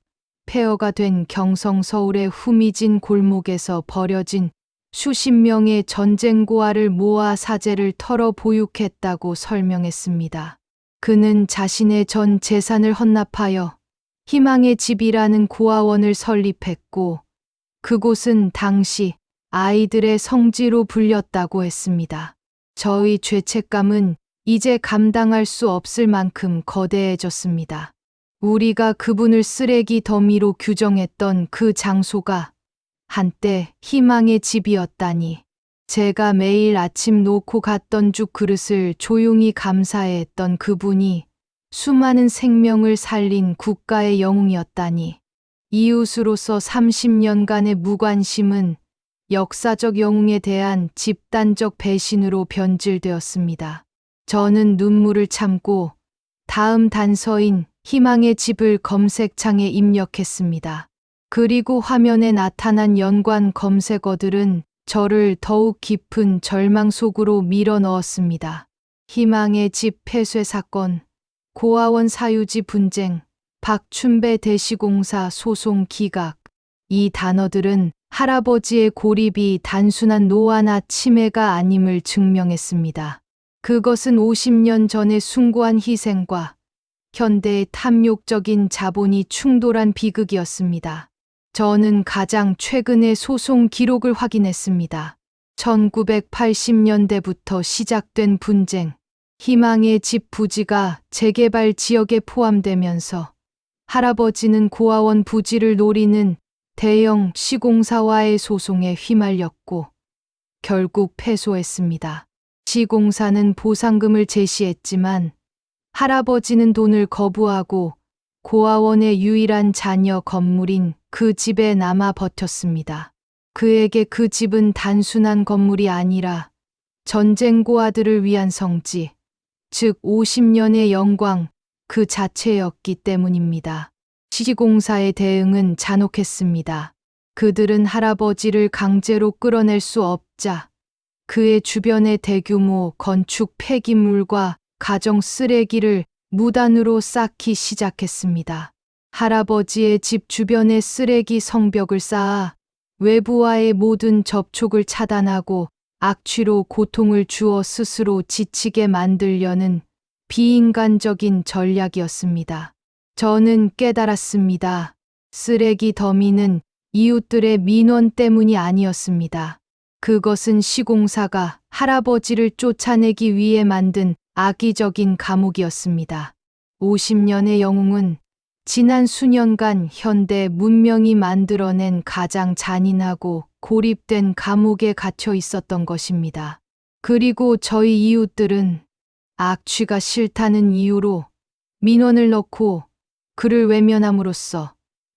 폐허가 된 경성 서울의 후미진 골목에서 버려진 수십 명의 전쟁고아를 모아 사제를 털어 보육했다고 설명했습니다. 그는 자신의 전 재산을 헌납하여 희망의 집이라는 고아원을 설립했고 그곳은 당시 아이들의 성지로 불렸다고 했습니다. 저의 죄책감은 이제 감당할 수 없을 만큼 거대해졌습니다. 우리가 그분을 쓰레기 더미로 규정했던 그 장소가 한때 희망의 집이었다니. 제가 매일 아침 놓고 갔던 죽 그릇을 조용히 감사해했던 그분이 수많은 생명을 살린 국가의 영웅이었다니. 이웃으로서 30년간의 무관심은 역사적 영웅에 대한 집단적 배신으로 변질되었습니다. 저는 눈물을 참고 다음 단서인 희망의 집을 검색창에 입력했습니다. 그리고 화면에 나타난 연관 검색어들은 저를 더욱 깊은 절망 속으로 밀어 넣었습니다. 희망의 집 폐쇄 사건, 고아원 사유지 분쟁, 박춘배 대시공사 소송 기각. 이 단어들은 할아버지의 고립이 단순한 노화나 치매가 아님을 증명했습니다. 그것은 50년 전의 숭고한 희생과 현대의 탐욕적인 자본이 충돌한 비극이었습니다. 저는 가장 최근의 소송 기록을 확인했습니다. 1980년대부터 시작된 분쟁, 희망의 집 부지가 재개발 지역에 포함되면서 할아버지는 고아원 부지를 노리는 대형 시공사와의 소송에 휘말렸고 결국 패소했습니다. 시공사는 보상금을 제시했지만 할아버지는 돈을 거부하고 고아원의 유일한 자녀 건물인 그 집에 남아 버텼습니다. 그에게 그 집은 단순한 건물이 아니라 전쟁 고아들을 위한 성지, 즉 50년의 영광 그 자체였기 때문입니다. 시공사의 대응은 잔혹했습니다. 그들은 할아버지를 강제로 끌어낼 수 없자 그의 주변에 대규모 건축 폐기물과 가정 쓰레기를 무단으로 쌓기 시작했습니다. 할아버지의 집 주변에 쓰레기 성벽을 쌓아 외부와의 모든 접촉을 차단하고 악취로 고통을 주어 스스로 지치게 만들려는 비인간적인 전략이었습니다. 저는 깨달았습니다. 쓰레기 더미는 이웃들의 민원 때문이 아니었습니다. 그것은 시공사가 할아버지를 쫓아내기 위해 만든 악의적인 감옥이었습니다. 50년의 영웅은 지난 수년간 현대 문명이 만들어낸 가장 잔인하고 고립된 감옥에 갇혀 있었던 것입니다. 그리고 저희 이웃들은 악취가 싫다는 이유로 민원을 넣고 그를 외면함으로써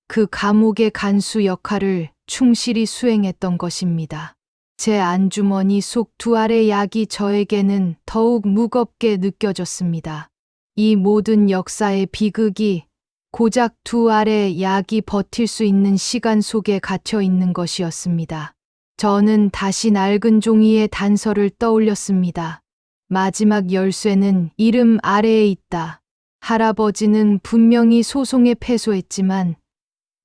그 감옥의 간수 역할을 충실히 수행했던 것입니다. 제 안주머니 속 두 알의 약이 저에게는 더욱 무겁게 느껴졌습니다. 이 모든 역사의 비극이 고작 두 알의 약이 버틸 수 있는 시간 속에 갇혀 있는 것이었습니다. 저는 다시 낡은 종이의 단서를 떠올렸습니다. 마지막 열쇠는 이름 아래에 있다. 할아버지는 분명히 소송에 패소했지만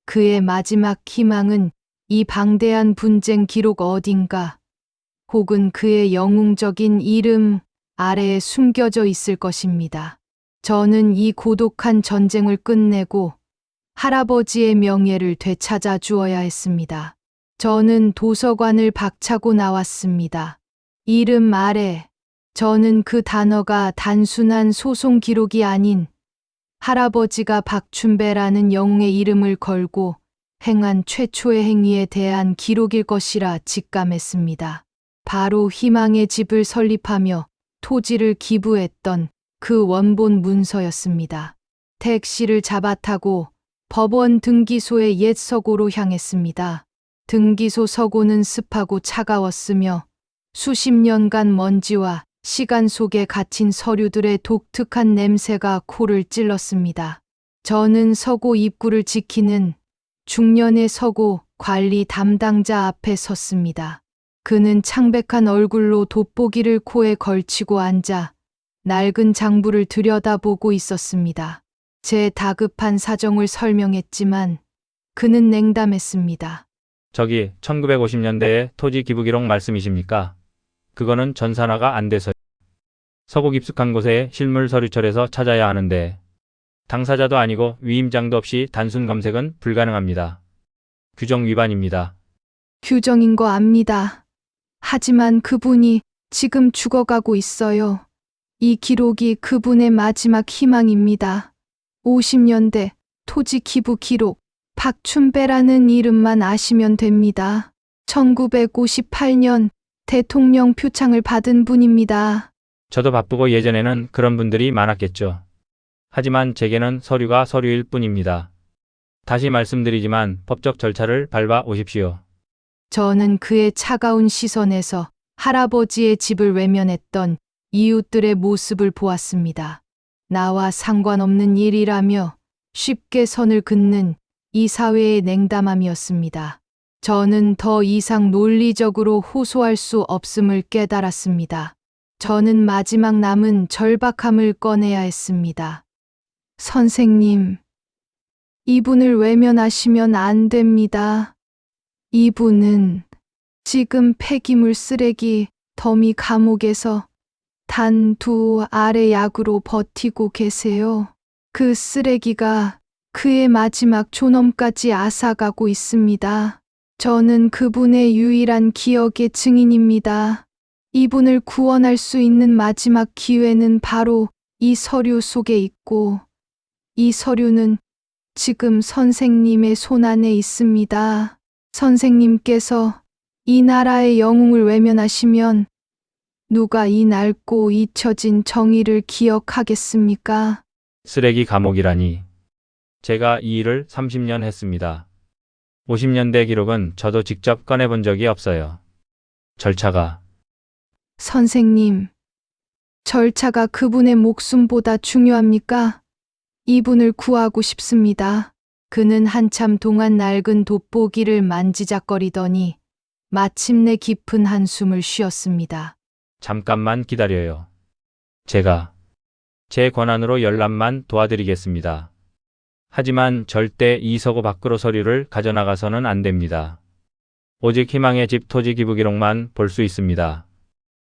그의 마지막 희망은 이 방대한 분쟁 기록 어딘가 혹은 그의 영웅적인 이름 아래에 숨겨져 있을 것입니다. 저는 이 고독한 전쟁을 끝내고 할아버지의 명예를 되찾아 주어야 했습니다. 저는 도서관을 박차고 나왔습니다. 이름 아래. 저는 그 단어가 단순한 소송 기록이 아닌 할아버지가 박춘배라는 영웅의 이름을 걸고 행한 최초의 행위에 대한 기록일 것이라 직감했습니다. 바로 희망의 집을 설립하며 토지를 기부했던 그 원본 문서였습니다. 택시를 잡아타고 법원 등기소의 옛 서고로 향했습니다. 등기소 서고는 습하고 차가웠으며 수십 년간 먼지와 시간 속에 갇힌 서류들의 독특한 냄새가 코를 찔렀습니다. 저는 서고 입구를 지키는 중년의 서고 관리 담당자 앞에 섰습니다. 그는 창백한 얼굴로 돋보기를 코에 걸치고 앉아 낡은 장부를 들여다보고 있었습니다. 제 다급한 사정을 설명했지만 그는 냉담했습니다. 저기 1950년대의 토지 기부 기록 말씀이십니까? 그거는 전산화가 안 돼서 서고 깊숙한 곳에 실물 서류철에서 찾아야 하는데 당사자도 아니고 위임장도 없이 단순 검색은 불가능합니다. 규정 위반입니다. 규정인 거 압니다. 하지만 그분이 지금 죽어가고 있어요. 이 기록이 그분의 마지막 희망입니다. 50년대 토지 기부 기록, 박춘배라는 이름만 아시면 됩니다. 1958년 대통령 표창을 받은 분입니다. 저도 바쁘고 예전에는 그런 분들이 많았겠죠. 하지만 제게는 서류가 서류일 뿐입니다. 다시 말씀드리지만 법적 절차를 밟아 오십시오. 저는 그의 차가운 시선에서 할아버지의 집을 외면했던 이웃들의 모습을 보았습니다. 나와 상관없는 일이라며 쉽게 선을 긋는 이 사회의 냉담함이었습니다. 저는 더 이상 논리적으로 호소할 수 없음을 깨달았습니다. 저는 마지막 남은 절박함을 꺼내야 했습니다. 선생님, 이분을 외면하시면 안 됩니다. 이분은 지금 폐기물 쓰레기 더미 감옥에서 단 2알의 약으로 버티고 계세요. 그 쓰레기가 그의 마지막 존엄까지 앗아가고 있습니다. 저는 그분의 유일한 기억의 증인입니다. 이분을 구원할 수 있는 마지막 기회는 바로 이 서류 속에 있고, 이 서류는 지금 선생님의 손안에 있습니다. 선생님께서 이 나라의 영웅을 외면하시면 누가 이 낡고 잊혀진 정의를 기억하겠습니까? 쓰레기 감옥이라니. 제가 이 일을 30년 했습니다. 50년대 기록은 저도 직접 꺼내본 적이 없어요. 절차가 선생님, 절차가 그분의 목숨보다 중요합니까? 이분을 구하고 싶습니다. 그는 한참 동안 낡은 돋보기를 만지작거리더니 마침내 깊은 한숨을 쉬었습니다. 잠깐만 기다려요. 제가 제 권한으로 열람만 도와드리겠습니다. 하지만 절대 이 서고 밖으로 서류를 가져나가서는 안 됩니다. 오직 희망의 집 토지 기부 기록만 볼 수 있습니다.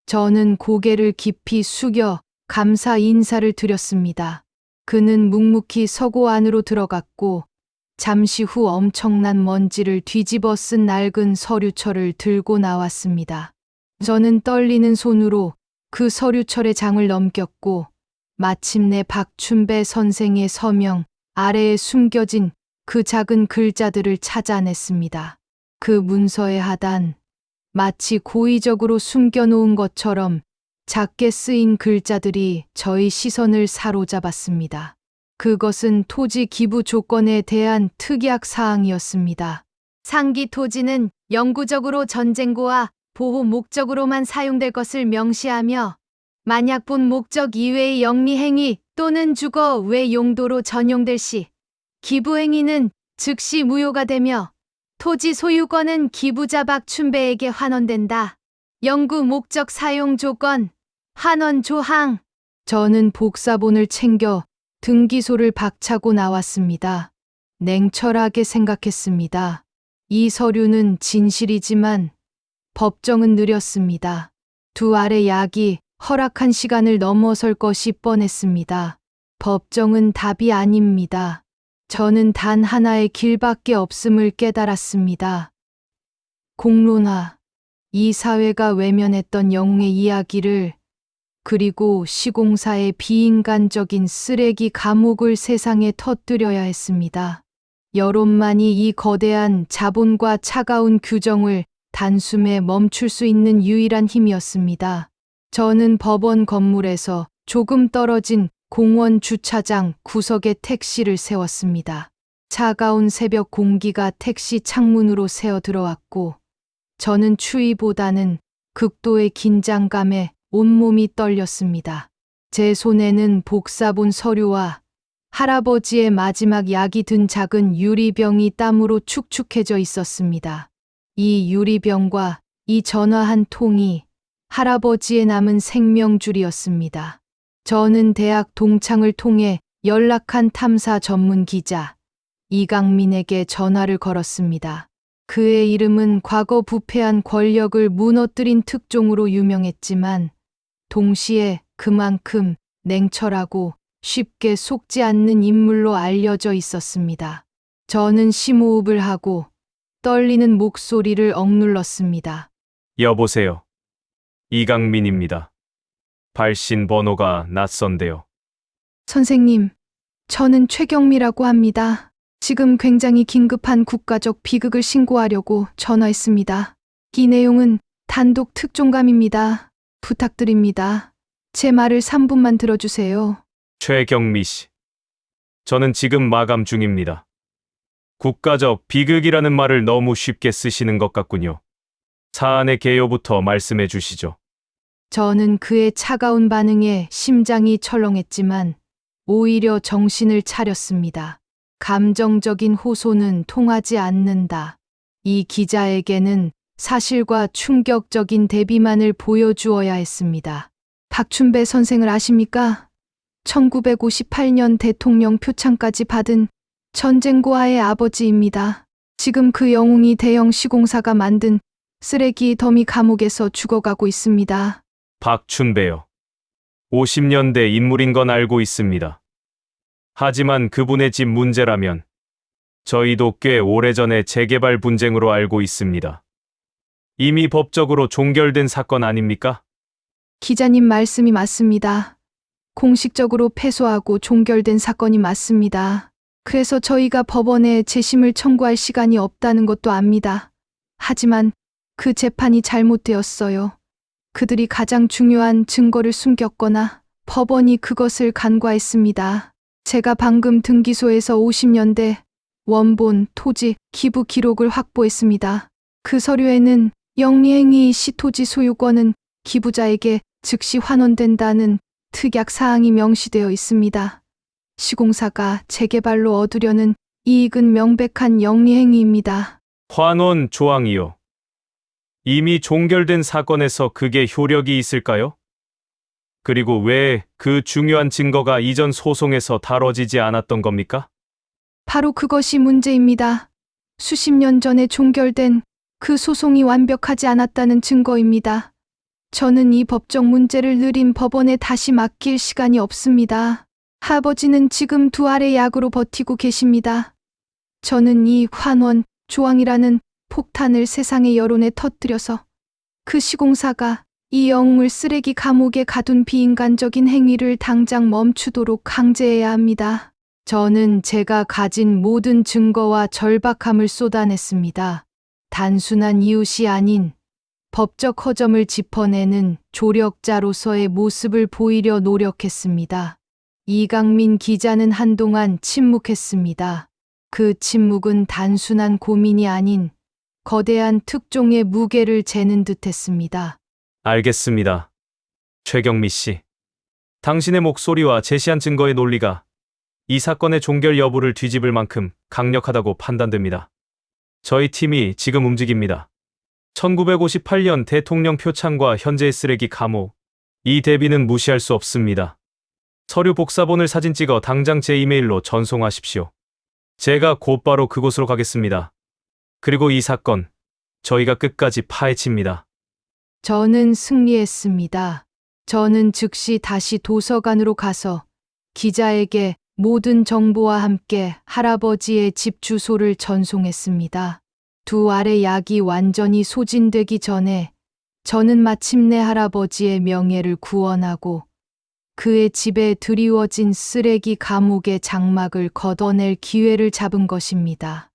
저는 고개를 깊이 숙여 감사 인사를 드렸습니다. 그는 묵묵히 서고 안으로 들어갔고 잠시 후 엄청난 먼지를 뒤집어 쓴 낡은 서류철을 들고 나왔습니다. 저는 떨리는 손으로 그 서류철의 장을 넘겼고 마침내 박춘배 선생의 서명 아래에 숨겨진 그 작은 글자들을 찾아냈습니다. 그 문서의 하단, 마치 고의적으로 숨겨놓은 것처럼 작게 쓰인 글자들이 저희 시선을 사로잡았습니다. 그것은 토지 기부 조건에 대한 특약 사항이었습니다. 상기 토지는 영구적으로 전쟁고와 보호 목적으로만 사용될 것을 명시하며 만약 본 목적 이외의 영리 행위 또는 주거 외 용도로 전용될 시 기부 행위는 즉시 무효가 되며 토지 소유권은 기부자 박춘배에게 환원된다. 영구 목적 사용 조건, 환원 조항. 저는 복사본을 챙겨 등기소를 박차고 나왔습니다. 냉철하게 생각했습니다. 이 서류는 진실이지만 법정은 느렸습니다. 2알의 약이 허락한 시간을 넘어설 것이 뻔했습니다. 법정은 답이 아닙니다. 저는 단 하나의 길밖에 없음을 깨달았습니다. 공론화, 이 사회가 외면했던 영웅의 이야기를, 그리고 시공사의 비인간적인 쓰레기 감옥을 세상에 터뜨려야 했습니다. 여론만이 이 거대한 자본과 차가운 규정을 단숨에 멈출 수 있는 유일한 힘이었습니다. 저는 법원 건물에서 조금 떨어진 공원 주차장 구석에 택시를 세웠습니다. 차가운 새벽 공기가 택시 창문으로 새어 들어왔고 저는 추위보다는 극도의 긴장감에 온몸이 떨렸습니다. 제 손에는 복사본 서류와 할아버지의 마지막 약이 든 작은 유리병이 땀으로 축축해져 있었습니다. 이 유리병과 이 전화 한 통이 할아버지의 남은 생명줄이었습니다. 저는 대학 동창을 통해 연락한 탐사 전문 기자 이강민에게 전화를 걸었습니다. 그의 이름은 과거 부패한 권력을 무너뜨린 특종으로 유명했지만 동시에 그만큼 냉철하고 쉽게 속지 않는 인물로 알려져 있었습니다. 저는 심호흡을 하고 떨리는 목소리를 억눌렀습니다. 여보세요. 이강민입니다. 발신 번호가 낯선데요. 선생님, 저는 최경미라고 합니다. 지금 굉장히 긴급한 국가적 비극을 신고하려고 전화했습니다. 이 내용은 단독 특종감입니다. 부탁드립니다. 제 말을 3분만 들어주세요. 최경미 씨. 저는 지금 마감 중입니다. 국가적 비극이라는 말을 너무 쉽게 쓰시는 것 같군요. 사안의 개요부터 말씀해 주시죠. 저는 그의 차가운 반응에 심장이 철렁했지만 오히려 정신을 차렸습니다. 감정적인 호소는 통하지 않는다. 이 기자에게는 사실과 충격적인 대비만을 보여주어야 했습니다. 박춘배 선생을 아십니까? 1958년 대통령 표창까지 받은 전쟁고아의 아버지입니다. 지금 그 영웅이 대형 시공사가 만든 쓰레기 더미 감옥에서 죽어가고 있습니다. 박춘배요. 50년대 인물인 건 알고 있습니다. 하지만 그분의 집 문제라면 저희도 꽤 오래전에 재개발 분쟁으로 알고 있습니다. 이미 법적으로 종결된 사건 아닙니까? 기자님 말씀이 맞습니다. 공식적으로 패소하고 종결된 사건이 맞습니다. 그래서 저희가 법원에 재심을 청구할 시간이 없다는 것도 압니다. 하지만 그 재판이 잘못되었어요. 그들이 가장 중요한 증거를 숨겼거나 법원이 그것을 간과했습니다. 제가 방금 등기소에서 50년대 원본 토지 기부 기록을 확보했습니다. 그 서류에는 영리행위 시 토지 소유권은 기부자에게 즉시 환원된다는 특약 사항이 명시되어 있습니다. 시공사가 재개발로 얻으려는 이익은 명백한 영리행위입니다. 환원 조항이요. 이미 종결된 사건에서 그게 효력이 있을까요? 그리고 왜 그 중요한 증거가 이전 소송에서 다뤄지지 않았던 겁니까? 바로 그것이 문제입니다. 수십 년 전에 종결된 그 소송이 완벽하지 않았다는 증거입니다. 저는 이 법적 문제를 느린 법원에 다시 맡길 시간이 없습니다. 아버지는 지금 두 알의 약으로 버티고 계십니다. 저는 이 환원 조항이라는 폭탄을 세상의 여론에 터뜨려서 그 시공사가 이 영웅을 쓰레기 감옥에 가둔 비인간적인 행위를 당장 멈추도록 강제해야 합니다. 저는 제가 가진 모든 증거와 절박함을 쏟아냈습니다. 단순한 이웃이 아닌 법적 허점을 짚어내는 조력자로서의 모습을 보이려 노력했습니다. 이강민 기자는 한동안 침묵했습니다. 그 침묵은 단순한 고민이 아닌 거대한 특종의 무게를 재는 듯했습니다. 알겠습니다. 최경미 씨. 당신의 목소리와 제시한 증거의 논리가 이 사건의 종결 여부를 뒤집을 만큼 강력하다고 판단됩니다. 저희 팀이 지금 움직입니다. 1958년 대통령 표창과 현재의 쓰레기 감옥. 이 대비는 무시할 수 없습니다. 서류 복사본을 사진 찍어 당장 제 이메일로 전송하십시오. 제가 곧바로 그곳으로 가겠습니다. 그리고 이 사건, 저희가 끝까지 파헤칩니다. 저는 승리했습니다. 저는 즉시 다시 도서관으로 가서 기자에게 모든 정보와 함께 할아버지의 집 주소를 전송했습니다. 두 알의 약이 완전히 소진되기 전에 저는 마침내 할아버지의 명예를 구원하고 그의 집에 드리워진 쓰레기 감옥의 장막을 걷어낼 기회를 잡은 것입니다.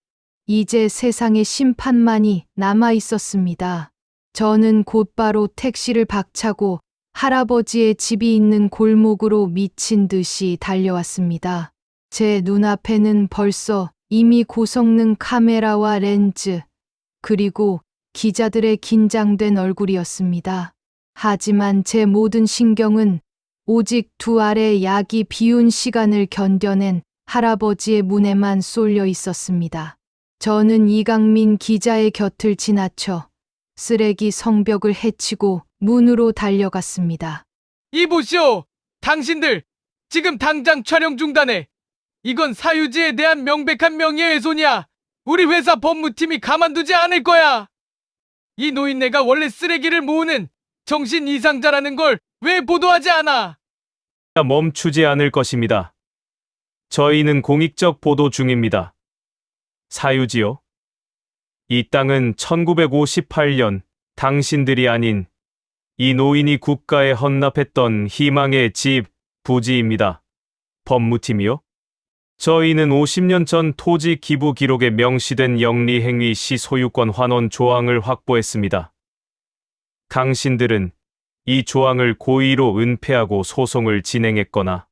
이제 세상의 심판만이 남아 있었습니다. 저는 곧바로 택시를 박차고 할아버지의 집이 있는 골목으로 미친 듯이 달려왔습니다. 제 눈앞에는 벌써 이미 고성능 카메라와 렌즈, 그리고 기자들의 긴장된 얼굴이었습니다. 하지만 제 모든 신경은 오직 두 알의 약이 비운 시간을 견뎌낸 할아버지의 문에만 쏠려 있었습니다. 저는 이강민 기자의 곁을 지나쳐 쓰레기 성벽을 헤치고 문으로 달려갔습니다. 이보시오! 당신들! 지금 당장 촬영 중단해! 이건 사유지에 대한 명백한 명예훼손이야! 우리 회사 법무팀이 가만두지 않을 거야! 이 노인네가 원래 쓰레기를 모으는 정신 이상자라는 걸 왜 보도하지 않아? 멈추지 않을 것입니다. 저희는 공익적 보도 중입니다. 사유지요? 이 땅은 1958년 당신들이 아닌 이 노인이 국가에 헌납했던 희망의 집, 부지입니다. 법무팀이요? 저희는 50년 전 토지 기부 기록에 명시된 영리행위 시 소유권 환원 조항을 확보했습니다. 당신들은 이 조항을 고의로 은폐하고 소송을 진행했거나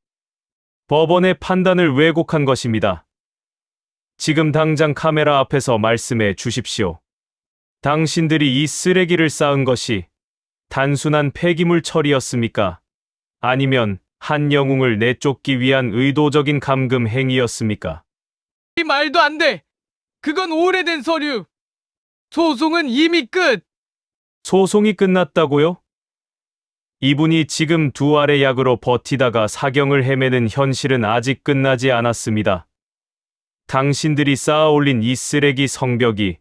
법원의 판단을 왜곡한 것입니다. 지금 당장 카메라 앞에서 말씀해 주십시오. 당신들이 이 쓰레기를 쌓은 것이 단순한 폐기물 처리였습니까? 아니면 한 영웅을 내쫓기 위한 의도적인 감금 행위였습니까? 이 말도 안 돼! 그건 오래된 서류! 소송은 이미 끝! 소송이 끝났다고요? 이분이 지금 두 알의 약으로 버티다가 사경을 헤매는 현실은 아직 끝나지 않았습니다. 당신들이 쌓아 올린 이 쓰레기 성벽이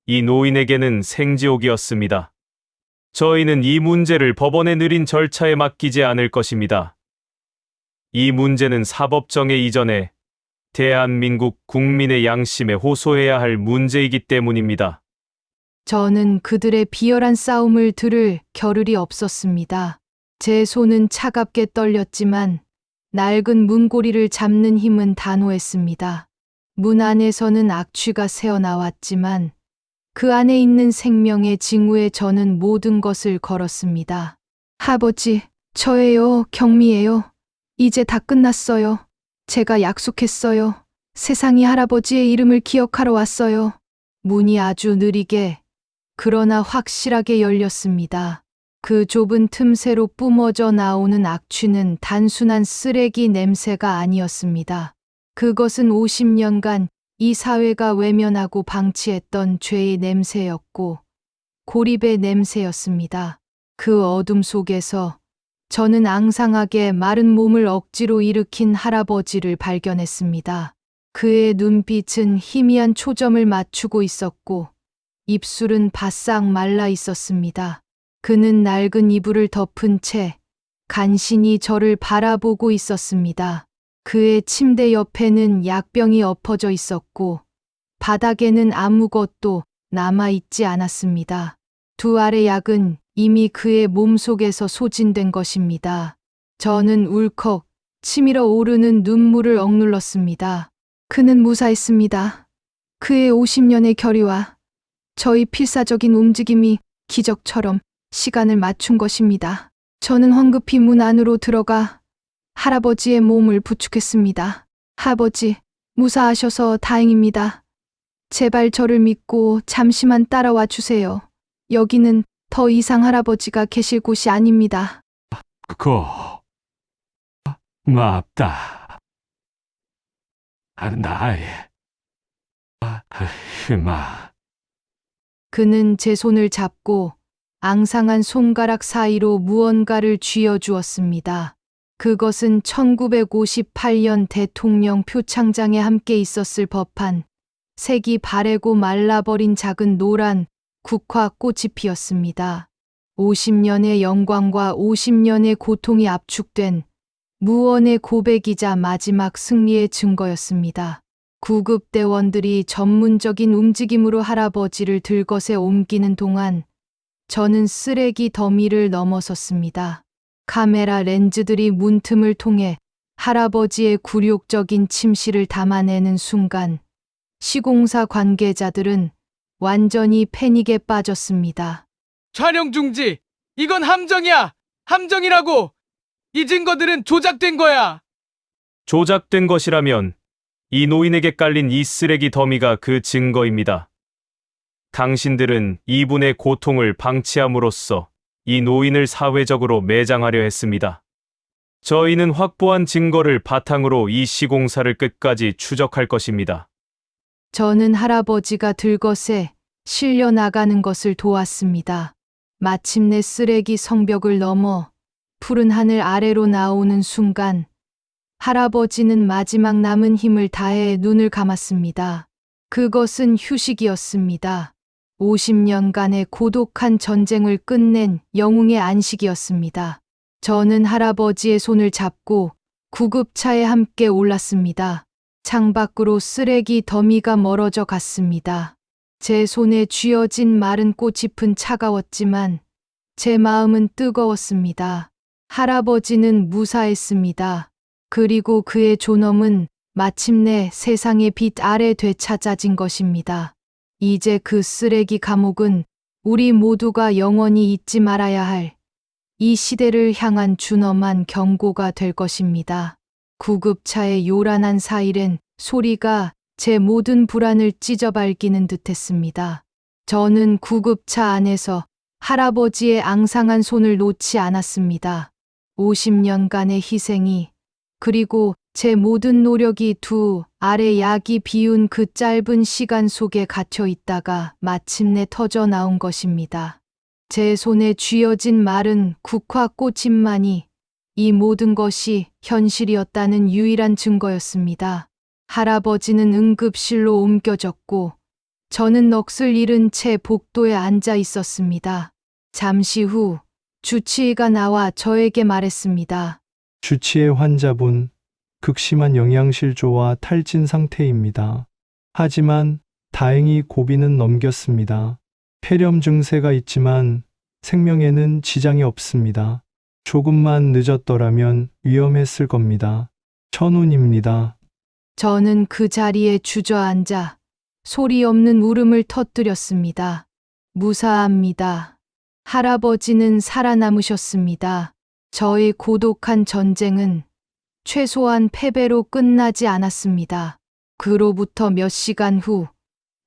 이 노인에게는 생지옥이었습니다. 저희는 이 문제를 법원의 느린 절차에 맡기지 않을 것입니다. 이 문제는 사법정해 이전에 대한민국 국민의 양심에 호소해야 할 문제이기 때문입니다. 저는 그들의 비열한 싸움을 들을 겨를이 없었습니다. 제 손은 차갑게 떨렸지만 낡은 문고리를 잡는 힘은 단호했습니다. 문 안에서는 악취가 새어나왔지만 그 안에 있는 생명의 징후에 저는 모든 것을 걸었습니다. 아버지, 저예요, 경미예요. 이제 다 끝났어요. 제가 약속했어요. 세상이 할아버지의 이름을 기억하러 왔어요. 문이 아주 느리게 그러나 확실하게 열렸습니다. 그 좁은 틈새로 뿜어져 나오는 악취는 단순한 쓰레기 냄새가 아니었습니다. 그것은 50년간 이 사회가 외면하고 방치했던 죄의 냄새였고 고립의 냄새였습니다. 그 어둠 속에서 저는 앙상하게 마른 몸을 억지로 일으킨 할아버지를 발견했습니다. 그의 눈빛은 희미한 초점을 맞추고 있었고 입술은 바싹 말라 있었습니다. 그는 낡은 이불을 덮은 채 간신히 저를 바라보고 있었습니다. 그의 침대 옆에는 약병이 엎어져 있었고 바닥에는 아무것도 남아있지 않았습니다. 두 알의 약은 이미 그의 몸속에서 소진된 것입니다. 저는 울컥 치밀어 오르는 눈물을 억눌렀습니다. 그는 무사했습니다. 그의 50년의 결의와 저희 필사적인 움직임이 기적처럼 시간을 맞춘 것입니다. 저는 황급히 문 안으로 들어가 할아버지의 몸을 부축했습니다. 아버지, 무사하셔서 다행입니다. 제발 저를 믿고 잠시만 따라와 주세요. 여기는 더 이상 할아버지가 계실 곳이 아닙니다. 맙다. 나의 힘아. 그는 제 손을 잡고 앙상한 손가락 사이로 무언가를 쥐어주었습니다. 그것은 1958년 대통령 표창장에 함께 있었을 법한 색이 바래고 말라버린 작은 노란 국화 꽃이 피었습니다. 50년의 영광과 50년의 고통이 압축된 무언의 고백이자 마지막 승리의 증거였습니다. 구급대원들이 전문적인 움직임으로 할아버지를 들것에 옮기는 동안 저는 쓰레기 더미를 넘어섰습니다. 카메라 렌즈들이 문틈을 통해 할아버지의 굴욕적인 침실을 담아내는 순간 시공사 관계자들은 완전히 패닉에 빠졌습니다. 촬영 중지! 이건 함정이야! 함정이라고! 이 증거들은 조작된 거야! 조작된 것이라면 이 노인에게 깔린 이 쓰레기 더미가 그 증거입니다. 당신들은 이분의 고통을 방치함으로써 이 노인을 사회적으로 매장하려 했습니다. 저희는 확보한 증거를 바탕으로 이 시공사를 끝까지 추적할 것입니다. 저는 할아버지가 들것에 실려 나가는 것을 도왔습니다. 마침내 쓰레기 성벽을 넘어 푸른 하늘 아래로 나오는 순간 할아버지는 마지막 남은 힘을 다해 눈을 감았습니다. 그것은 휴식이었습니다. 50년간의 고독한 전쟁을 끝낸 영웅의 안식이었습니다. 저는 할아버지의 손을 잡고 구급차에 함께 올랐습니다. 창밖으로 쓰레기 더미가 멀어져 갔습니다. 제 손에 쥐어진 마른 꽃잎은 차가웠지만 제 마음은 뜨거웠습니다. 할아버지는 무사했습니다. 그리고 그의 존엄은 마침내 세상의 빛 아래 되찾아진 것입니다. 이제 그 쓰레기 감옥은 우리 모두가 영원히 잊지 말아야 할 이 시대를 향한 준엄한 경고가 될 것입니다. 구급차의 요란한 사이렌 소리가 제 모든 불안을 찢어밟기는 듯했습니다. 저는 구급차 안에서 할아버지의 앙상한 손을 놓지 않았습니다. 50년간의 희생이 그리고 제 모든 노력이 두 알의 약이 비운 그 짧은 시간 속에 갇혀 있다가 마침내 터져 나온 것입니다. 제 손에 쥐어진 마른 국화 꽃잎만이 이 모든 것이 현실이었다는 유일한 증거였습니다. 할아버지는 응급실로 옮겨졌고 저는 넋을 잃은 채 복도에 앉아 있었습니다. 잠시 후 주치의가 나와 저에게 말했습니다. 주치의 환자분 극심한 영양실조와 탈진 상태입니다. 하지만 다행히 고비는 넘겼습니다. 폐렴 증세가 있지만 생명에는 지장이 없습니다. 조금만 늦었더라면 위험했을 겁니다. 천운입니다. 저는 그 자리에 주저앉아 소리 없는 울음을 터뜨렸습니다. 무사합니다. 할아버지는 살아남으셨습니다. 저의 고독한 전쟁은 최소한 패배로 끝나지 않았습니다. 그로부터 몇 시간 후,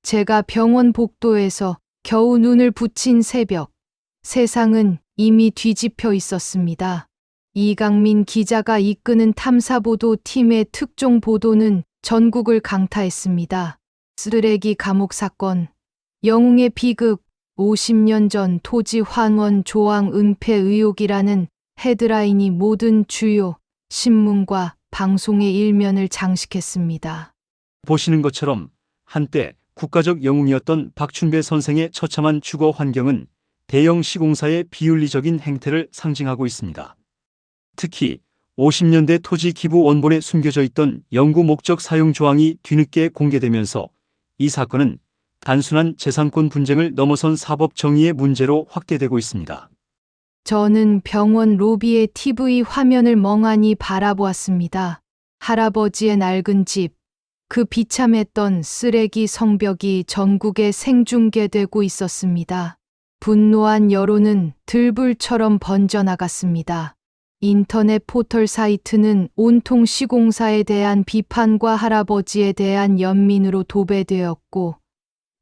제가 병원 복도에서 겨우 눈을 붙인 새벽, 세상은 이미 뒤집혀 있었습니다. 이강민 기자가 이끄는 탐사보도 팀의 특종 보도는 전국을 강타했습니다. 쓰레기 감옥 사건, 영웅의 비극, 50년 전 토지 환원 조항 은폐 의혹이라는 헤드라인이 모든 주요 신문과 방송의 일면을 장식했습니다. 보시는 것처럼 한때 국가적 영웅이었던 박춘배 선생의 처참한 주거 환경은 대형 시공사의 비윤리적인 행태를 상징하고 있습니다. 특히 50년대 토지 기부 원본에 숨겨져 있던 영구 목적 사용 조항이 뒤늦게 공개되면서 이 사건은 단순한 재산권 분쟁을 넘어선 사법 정의의 문제로 확대되고 있습니다. 저는 병원 로비의 TV 화면을 멍하니 바라보았습니다. 할아버지의 낡은 집, 그 비참했던 쓰레기 성벽이 전국에 생중계되고 있었습니다. 분노한 여론은 들불처럼 번져나갔습니다. 인터넷 포털 사이트는 온통 시공사에 대한 비판과 할아버지에 대한 연민으로 도배되었고,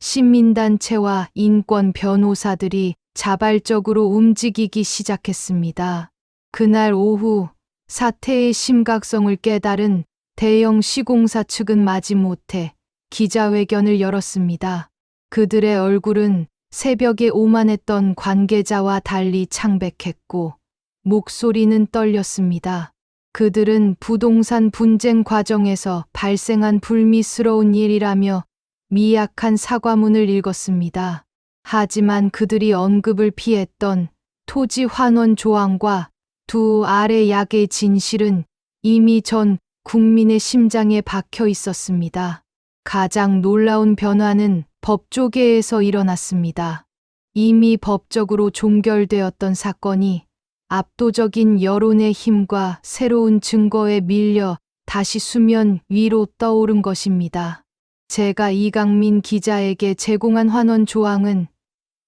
시민단체와 인권 변호사들이 자발적으로 움직이기 시작했습니다. 그날 오후 사태의 심각성을 깨달은 대형 시공사 측은 마지못해 기자회견을 열었습니다. 그들의 얼굴은 새벽에 오만했던 관계자와 달리 창백했고 목소리는 떨렸습니다. 그들은 부동산 분쟁 과정에서 발생한 불미스러운 일이라며 미약한 사과문을 읽었습니다. 하지만 그들이 언급을 피했던 토지 환원 조항과 두 아래 약의 진실은 이미 전 국민의 심장에 박혀 있었습니다. 가장 놀라운 변화는 법조계에서 일어났습니다. 이미 법적으로 종결되었던 사건이 압도적인 여론의 힘과 새로운 증거에 밀려 다시 수면 위로 떠오른 것입니다. 제가 이강민 기자에게 제공한 환원 조항은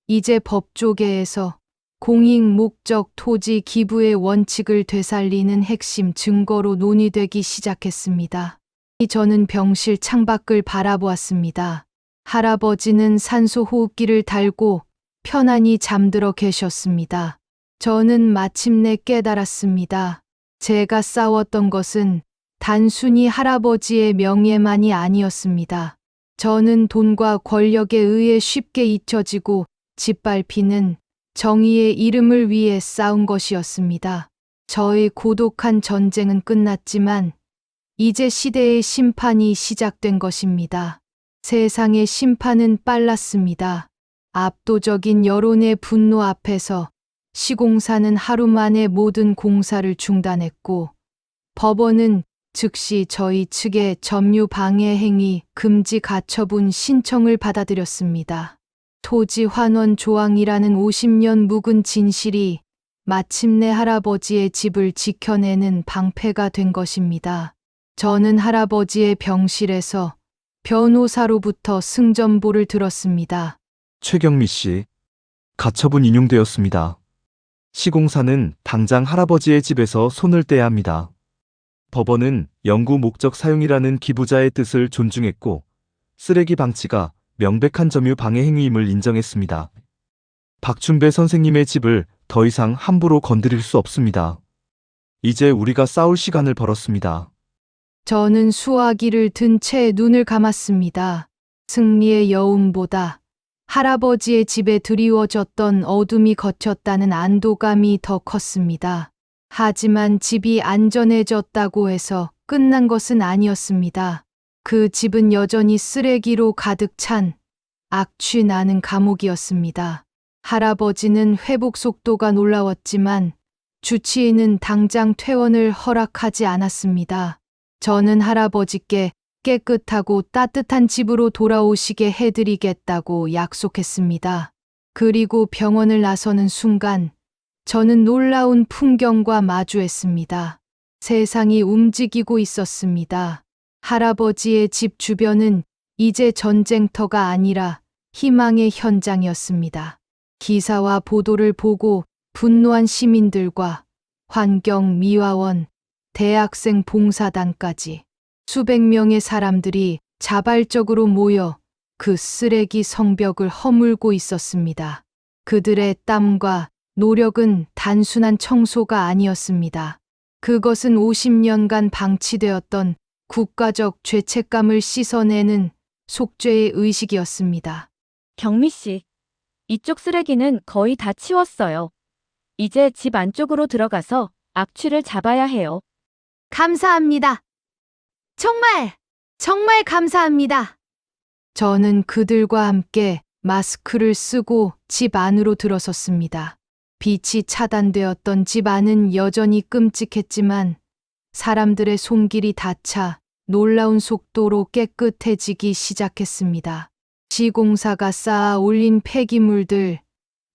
이제 법조계에서 공익 목적 토지 기부의 원칙을 되살리는 핵심 증거로 논의되기 시작했습니다. 저는 병실 창밖을 바라보았습니다. 할아버지는 산소 호흡기를 달고 편안히 잠들어 계셨습니다. 저는 마침내 깨달았습니다. 제가 싸웠던 것은 단순히 할아버지의 명예만이 아니었습니다. 저는 돈과 권력에 의해 쉽게 잊혀지고 짓밟히는 정의의 이름을 위해 싸운 것이었습니다. 저의 고독한 전쟁은 끝났지만 이제 시대의 심판이 시작된 것입니다. 세상의 심판은 빨랐습니다. 압도적인 여론의 분노 앞에서 시공사는 하루 만에 모든 공사를 중단했고 법원은 즉시 저희 측의 점유 방해 행위 금지 가처분 신청을 받아들였습니다. 토지 환원 조항이라는 50년 묵은 진실이 마침내 할아버지의 집을 지켜내는 방패가 된 것입니다. 저는 할아버지의 병실에서 변호사로부터 승전보를 들었습니다. 최경미 씨, 가처분 인용되었습니다. 시공사는 당장 할아버지의 집에서 손을 떼야 합니다. 법원은 영구 목적 사용이라는 기부자의 뜻을 존중했고 쓰레기 방치가 명백한 점유 방해 행위임을 인정했습니다. 박춘배 선생님의 집을 더 이상 함부로 건드릴 수 없습니다. 이제 우리가 싸울 시간을 벌었습니다. 저는 수화기를 든 채 눈을 감았습니다. 승리의 여운보다 할아버지의 집에 드리워졌던 어둠이 걷혔다는 안도감이 더 컸습니다. 하지만 집이 안전해졌다고 해서 끝난 것은 아니었습니다. 그 집은 여전히 쓰레기로 가득 찬 악취 나는 감옥이었습니다. 할아버지는 회복 속도가 놀라웠지만 주치의는 당장 퇴원을 허락하지 않았습니다. 저는 할아버지께 깨끗하고 따뜻한 집으로 돌아오시게 해드리겠다고 약속했습니다. 그리고 병원을 나서는 순간 저는 놀라운 풍경과 마주했습니다. 세상이 움직이고 있었습니다. 할아버지의 집 주변은 이제 전쟁터가 아니라 희망의 현장이었습니다. 기사와 보도를 보고 분노한 시민들과 환경미화원, 대학생 봉사단까지 수백 명의 사람들이 자발적으로 모여 그 쓰레기 성벽을 허물고 있었습니다. 그들의 땀과 노력은 단순한 청소가 아니었습니다. 그것은 50년간 방치되었던 국가적 죄책감을 씻어내는 속죄의 의식이었습니다. 경미 씨, 이쪽 쓰레기는 거의 다 치웠어요. 이제 집 안쪽으로 들어가서 악취를 잡아야 해요. 감사합니다. 정말 감사합니다. 저는 그들과 함께 마스크를 쓰고 집 안으로 들어섰습니다. 빛이 차단되었던 집 안은 여전히 끔찍했지만 사람들의 손길이 닿자 놀라운 속도로 깨끗해지기 시작했습니다. 시공사가 쌓아 올린 폐기물들,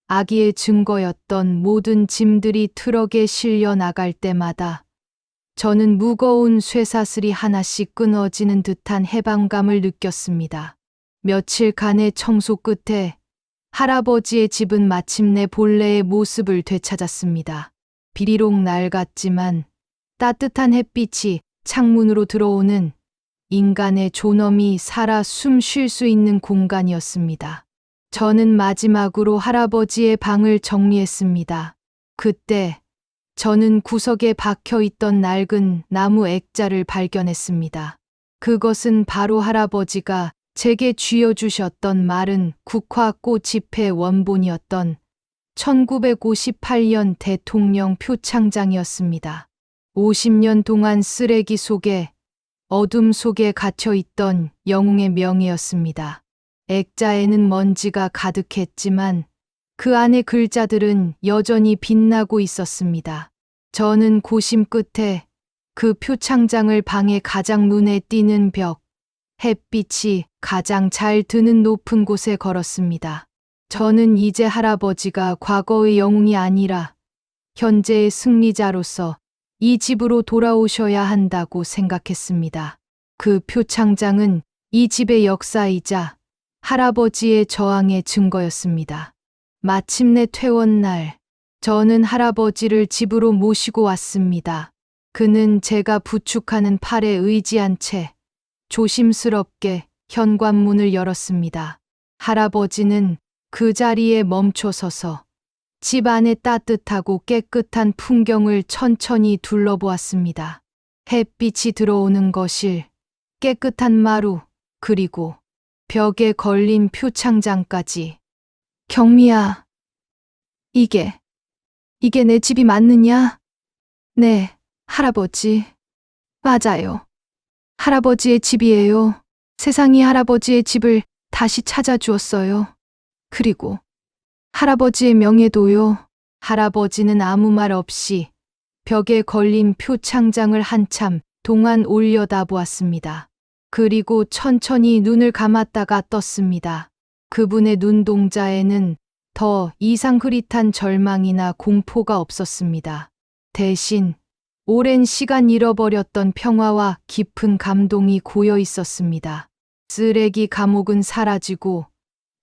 악의의 증거였던 모든 짐들이 트럭에 실려 나갈 때마다 저는 무거운 쇠사슬이 하나씩 끊어지는 듯한 해방감을 느꼈습니다. 며칠간의 청소 끝에 할아버지의 집은 마침내 본래의 모습을 되찾았습니다. 비리록 낡았지만 따뜻한 햇빛이 창문으로 들어오는 인간의 존엄이 살아 숨 쉴 수 있는 공간이었습니다. 저는 마지막으로 할아버지의 방을 정리했습니다. 그때 저는 구석에 박혀 있던 낡은 나무 액자를 발견했습니다. 그것은 바로 할아버지가 제게 쥐어주셨던 마른 국화꽃잎의 원본이었던 1958년 대통령 표창장이었습니다. 50년 동안 쓰레기 속에 어둠 속에 갇혀 있던 영웅의 명예였습니다. 액자에는 먼지가 가득했지만 그 안의 글자들은 여전히 빛나고 있었습니다. 저는 고심 끝에 그 표창장을 방의 가장 눈에 띄는 벽, 햇빛이 가장 잘 드는 높은 곳에 걸었습니다. 저는 이제 할아버지가 과거의 영웅이 아니라 현재의 승리자로서 이 집으로 돌아오셔야 한다고 생각했습니다. 그 표창장은 이 집의 역사이자 할아버지의 저항의 증거였습니다. 마침내 퇴원날, 저는 할아버지를 집으로 모시고 왔습니다. 그는 제가 부축하는 팔에 의지한 채 조심스럽게 현관문을 열었습니다. 할아버지는 그 자리에 멈춰 서서 집 안의 따뜻하고 깨끗한 풍경을 천천히 둘러보았습니다. 햇빛이 들어오는 거실, 깨끗한 마루, 그리고 벽에 걸린 표창장까지. 경미야, 이게 내 집이 맞느냐? 네, 할아버지. 맞아요. 할아버지의 집이에요. 세상이 할아버지의 집을 다시 찾아주었어요. 그리고 할아버지의 명예도요. 할아버지는 아무 말 없이 벽에 걸린 표창장을 한참 동안 올려다보았습니다. 그리고 천천히 눈을 감았다가 떴습니다. 그분의 눈동자에는 더 이상 흐릿한 절망이나 공포가 없었습니다. 대신 오랜 시간 잃어버렸던 평화와 깊은 감동이 고여 있었습니다. 쓰레기 감옥은 사라지고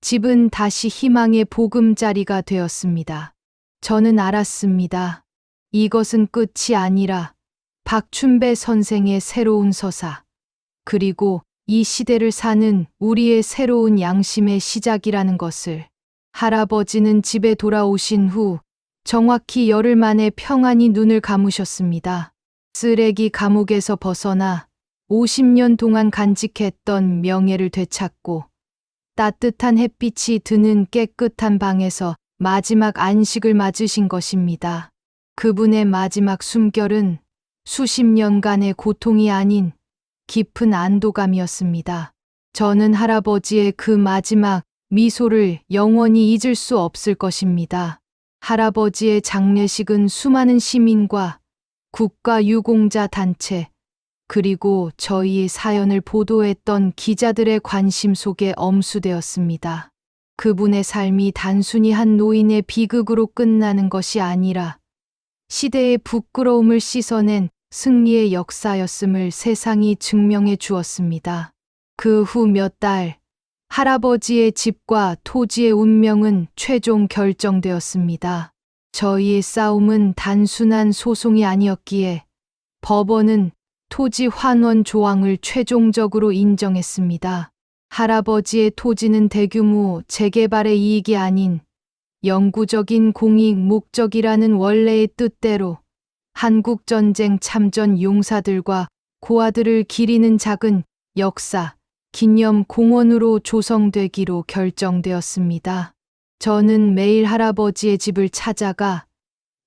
집은 다시 희망의 보금자리가 되었습니다. 저는 알았습니다. 이것은 끝이 아니라 박춘배 선생의 새로운 서사, 그리고 이 시대를 사는 우리의 새로운 양심의 시작이라는 것을. 할아버지는 집에 돌아오신 후 정확히 열흘 만에 평안히 눈을 감으셨습니다. 쓰레기 감옥에서 벗어나 50년 동안 간직했던 명예를 되찾고 따뜻한 햇빛이 드는 깨끗한 방에서 마지막 안식을 맞으신 것입니다. 그분의 마지막 숨결은 수십 년간의 고통이 아닌 깊은 안도감이었습니다. 저는 할아버지의 그 마지막 미소를 영원히 잊을 수 없을 것입니다. 할아버지의 장례식은 수많은 시민과 국가유공자 단체, 그리고 저희의 사연을 보도했던 기자들의 관심 속에 엄수되었습니다. 그분의 삶이 단순히 한 노인의 비극으로 끝나는 것이 아니라 시대의 부끄러움을 씻어낸 승리의 역사였음을 세상이 증명해 주었습니다. 그 후 몇 달, 할아버지의 집과 토지의 운명은 최종 결정되었습니다. 저희의 싸움은 단순한 소송이 아니었기에 법원은 토지 환원 조항을 최종적으로 인정했습니다. 할아버지의 토지는 대규모 재개발의 이익이 아닌 영구적인 공익 목적이라는 원래의 뜻대로 한국전쟁 참전 용사들과 고아들을 기리는 작은 역사, 기념 공원으로 조성되기로 결정되었습니다. 저는 매일 할아버지의 집을 찾아가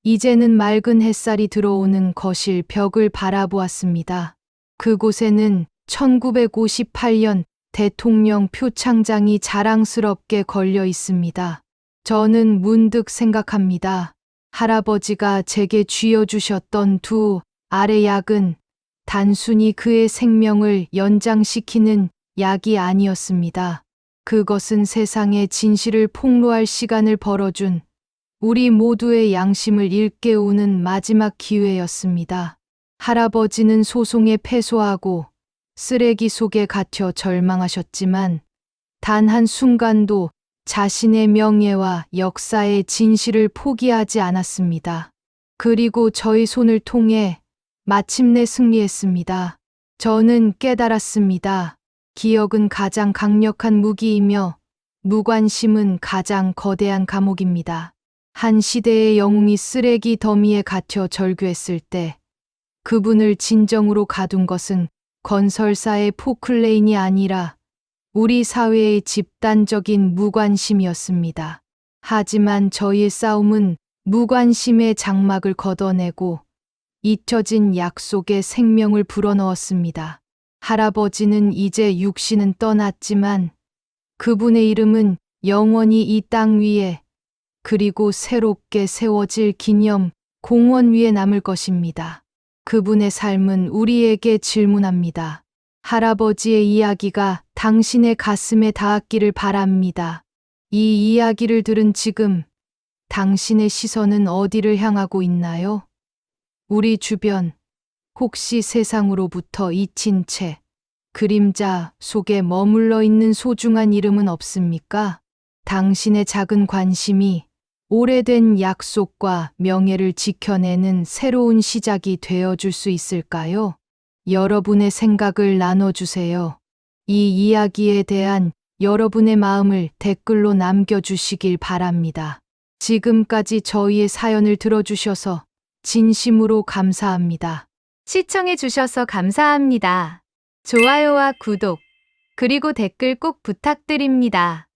이제는 맑은 햇살이 들어오는 거실 벽을 바라보았습니다. 그곳에는 1958년 대통령 표창장이 자랑스럽게 걸려 있습니다. 저는 문득 생각합니다. 할아버지가 제게 쥐어주셨던 두 알의 약은 단순히 그의 생명을 연장시키는 약이 아니었습니다. 그것은 세상의 진실을 폭로할 시간을 벌어준 우리 모두의 양심을 일깨우는 마지막 기회였습니다. 할아버지는 소송에 패소하고 쓰레기 속에 갇혀 절망하셨지만 단 한순간도 자신의 명예와 역사의 진실을 포기하지 않았습니다. 그리고 저희 손을 통해 마침내 승리했습니다. 저는 깨달았습니다. 기억은 가장 강력한 무기이며 무관심은 가장 거대한 감옥입니다. 한 시대의 영웅이 쓰레기 더미에 갇혀 절규했을 때 그분을 진정으로 가둔 것은 건설사의 포클레인이 아니라 우리 사회의 집단적인 무관심이었습니다. 하지만 저희의 싸움은 무관심의 장막을 걷어내고 잊혀진 약속의 생명을 불어넣었습니다. 할아버지는 이제 육신은 떠났지만 그분의 이름은 영원히 이 땅 위에 그리고 새롭게 세워질 기념 공원 위에 남을 것입니다. 그분의 삶은 우리에게 질문합니다. 할아버지의 이야기가 당신의 가슴에 닿았기를 바랍니다. 이 이야기를 들은 지금 당신의 시선은 어디를 향하고 있나요? 우리 주변, 혹시 세상으로부터 잊힌 채 그림자 속에 머물러 있는 소중한 이름은 없습니까? 당신의 작은 관심이 오래된 약속과 명예를 지켜내는 새로운 시작이 되어줄 수 있을까요? 여러분의 생각을 나눠주세요. 이 이야기에 대한 여러분의 마음을 댓글로 남겨주시길 바랍니다. 지금까지 저희의 사연을 들어주셔서 진심으로 감사합니다. 시청해주셔서 감사합니다. 좋아요와 구독, 그리고 댓글 꼭 부탁드립니다.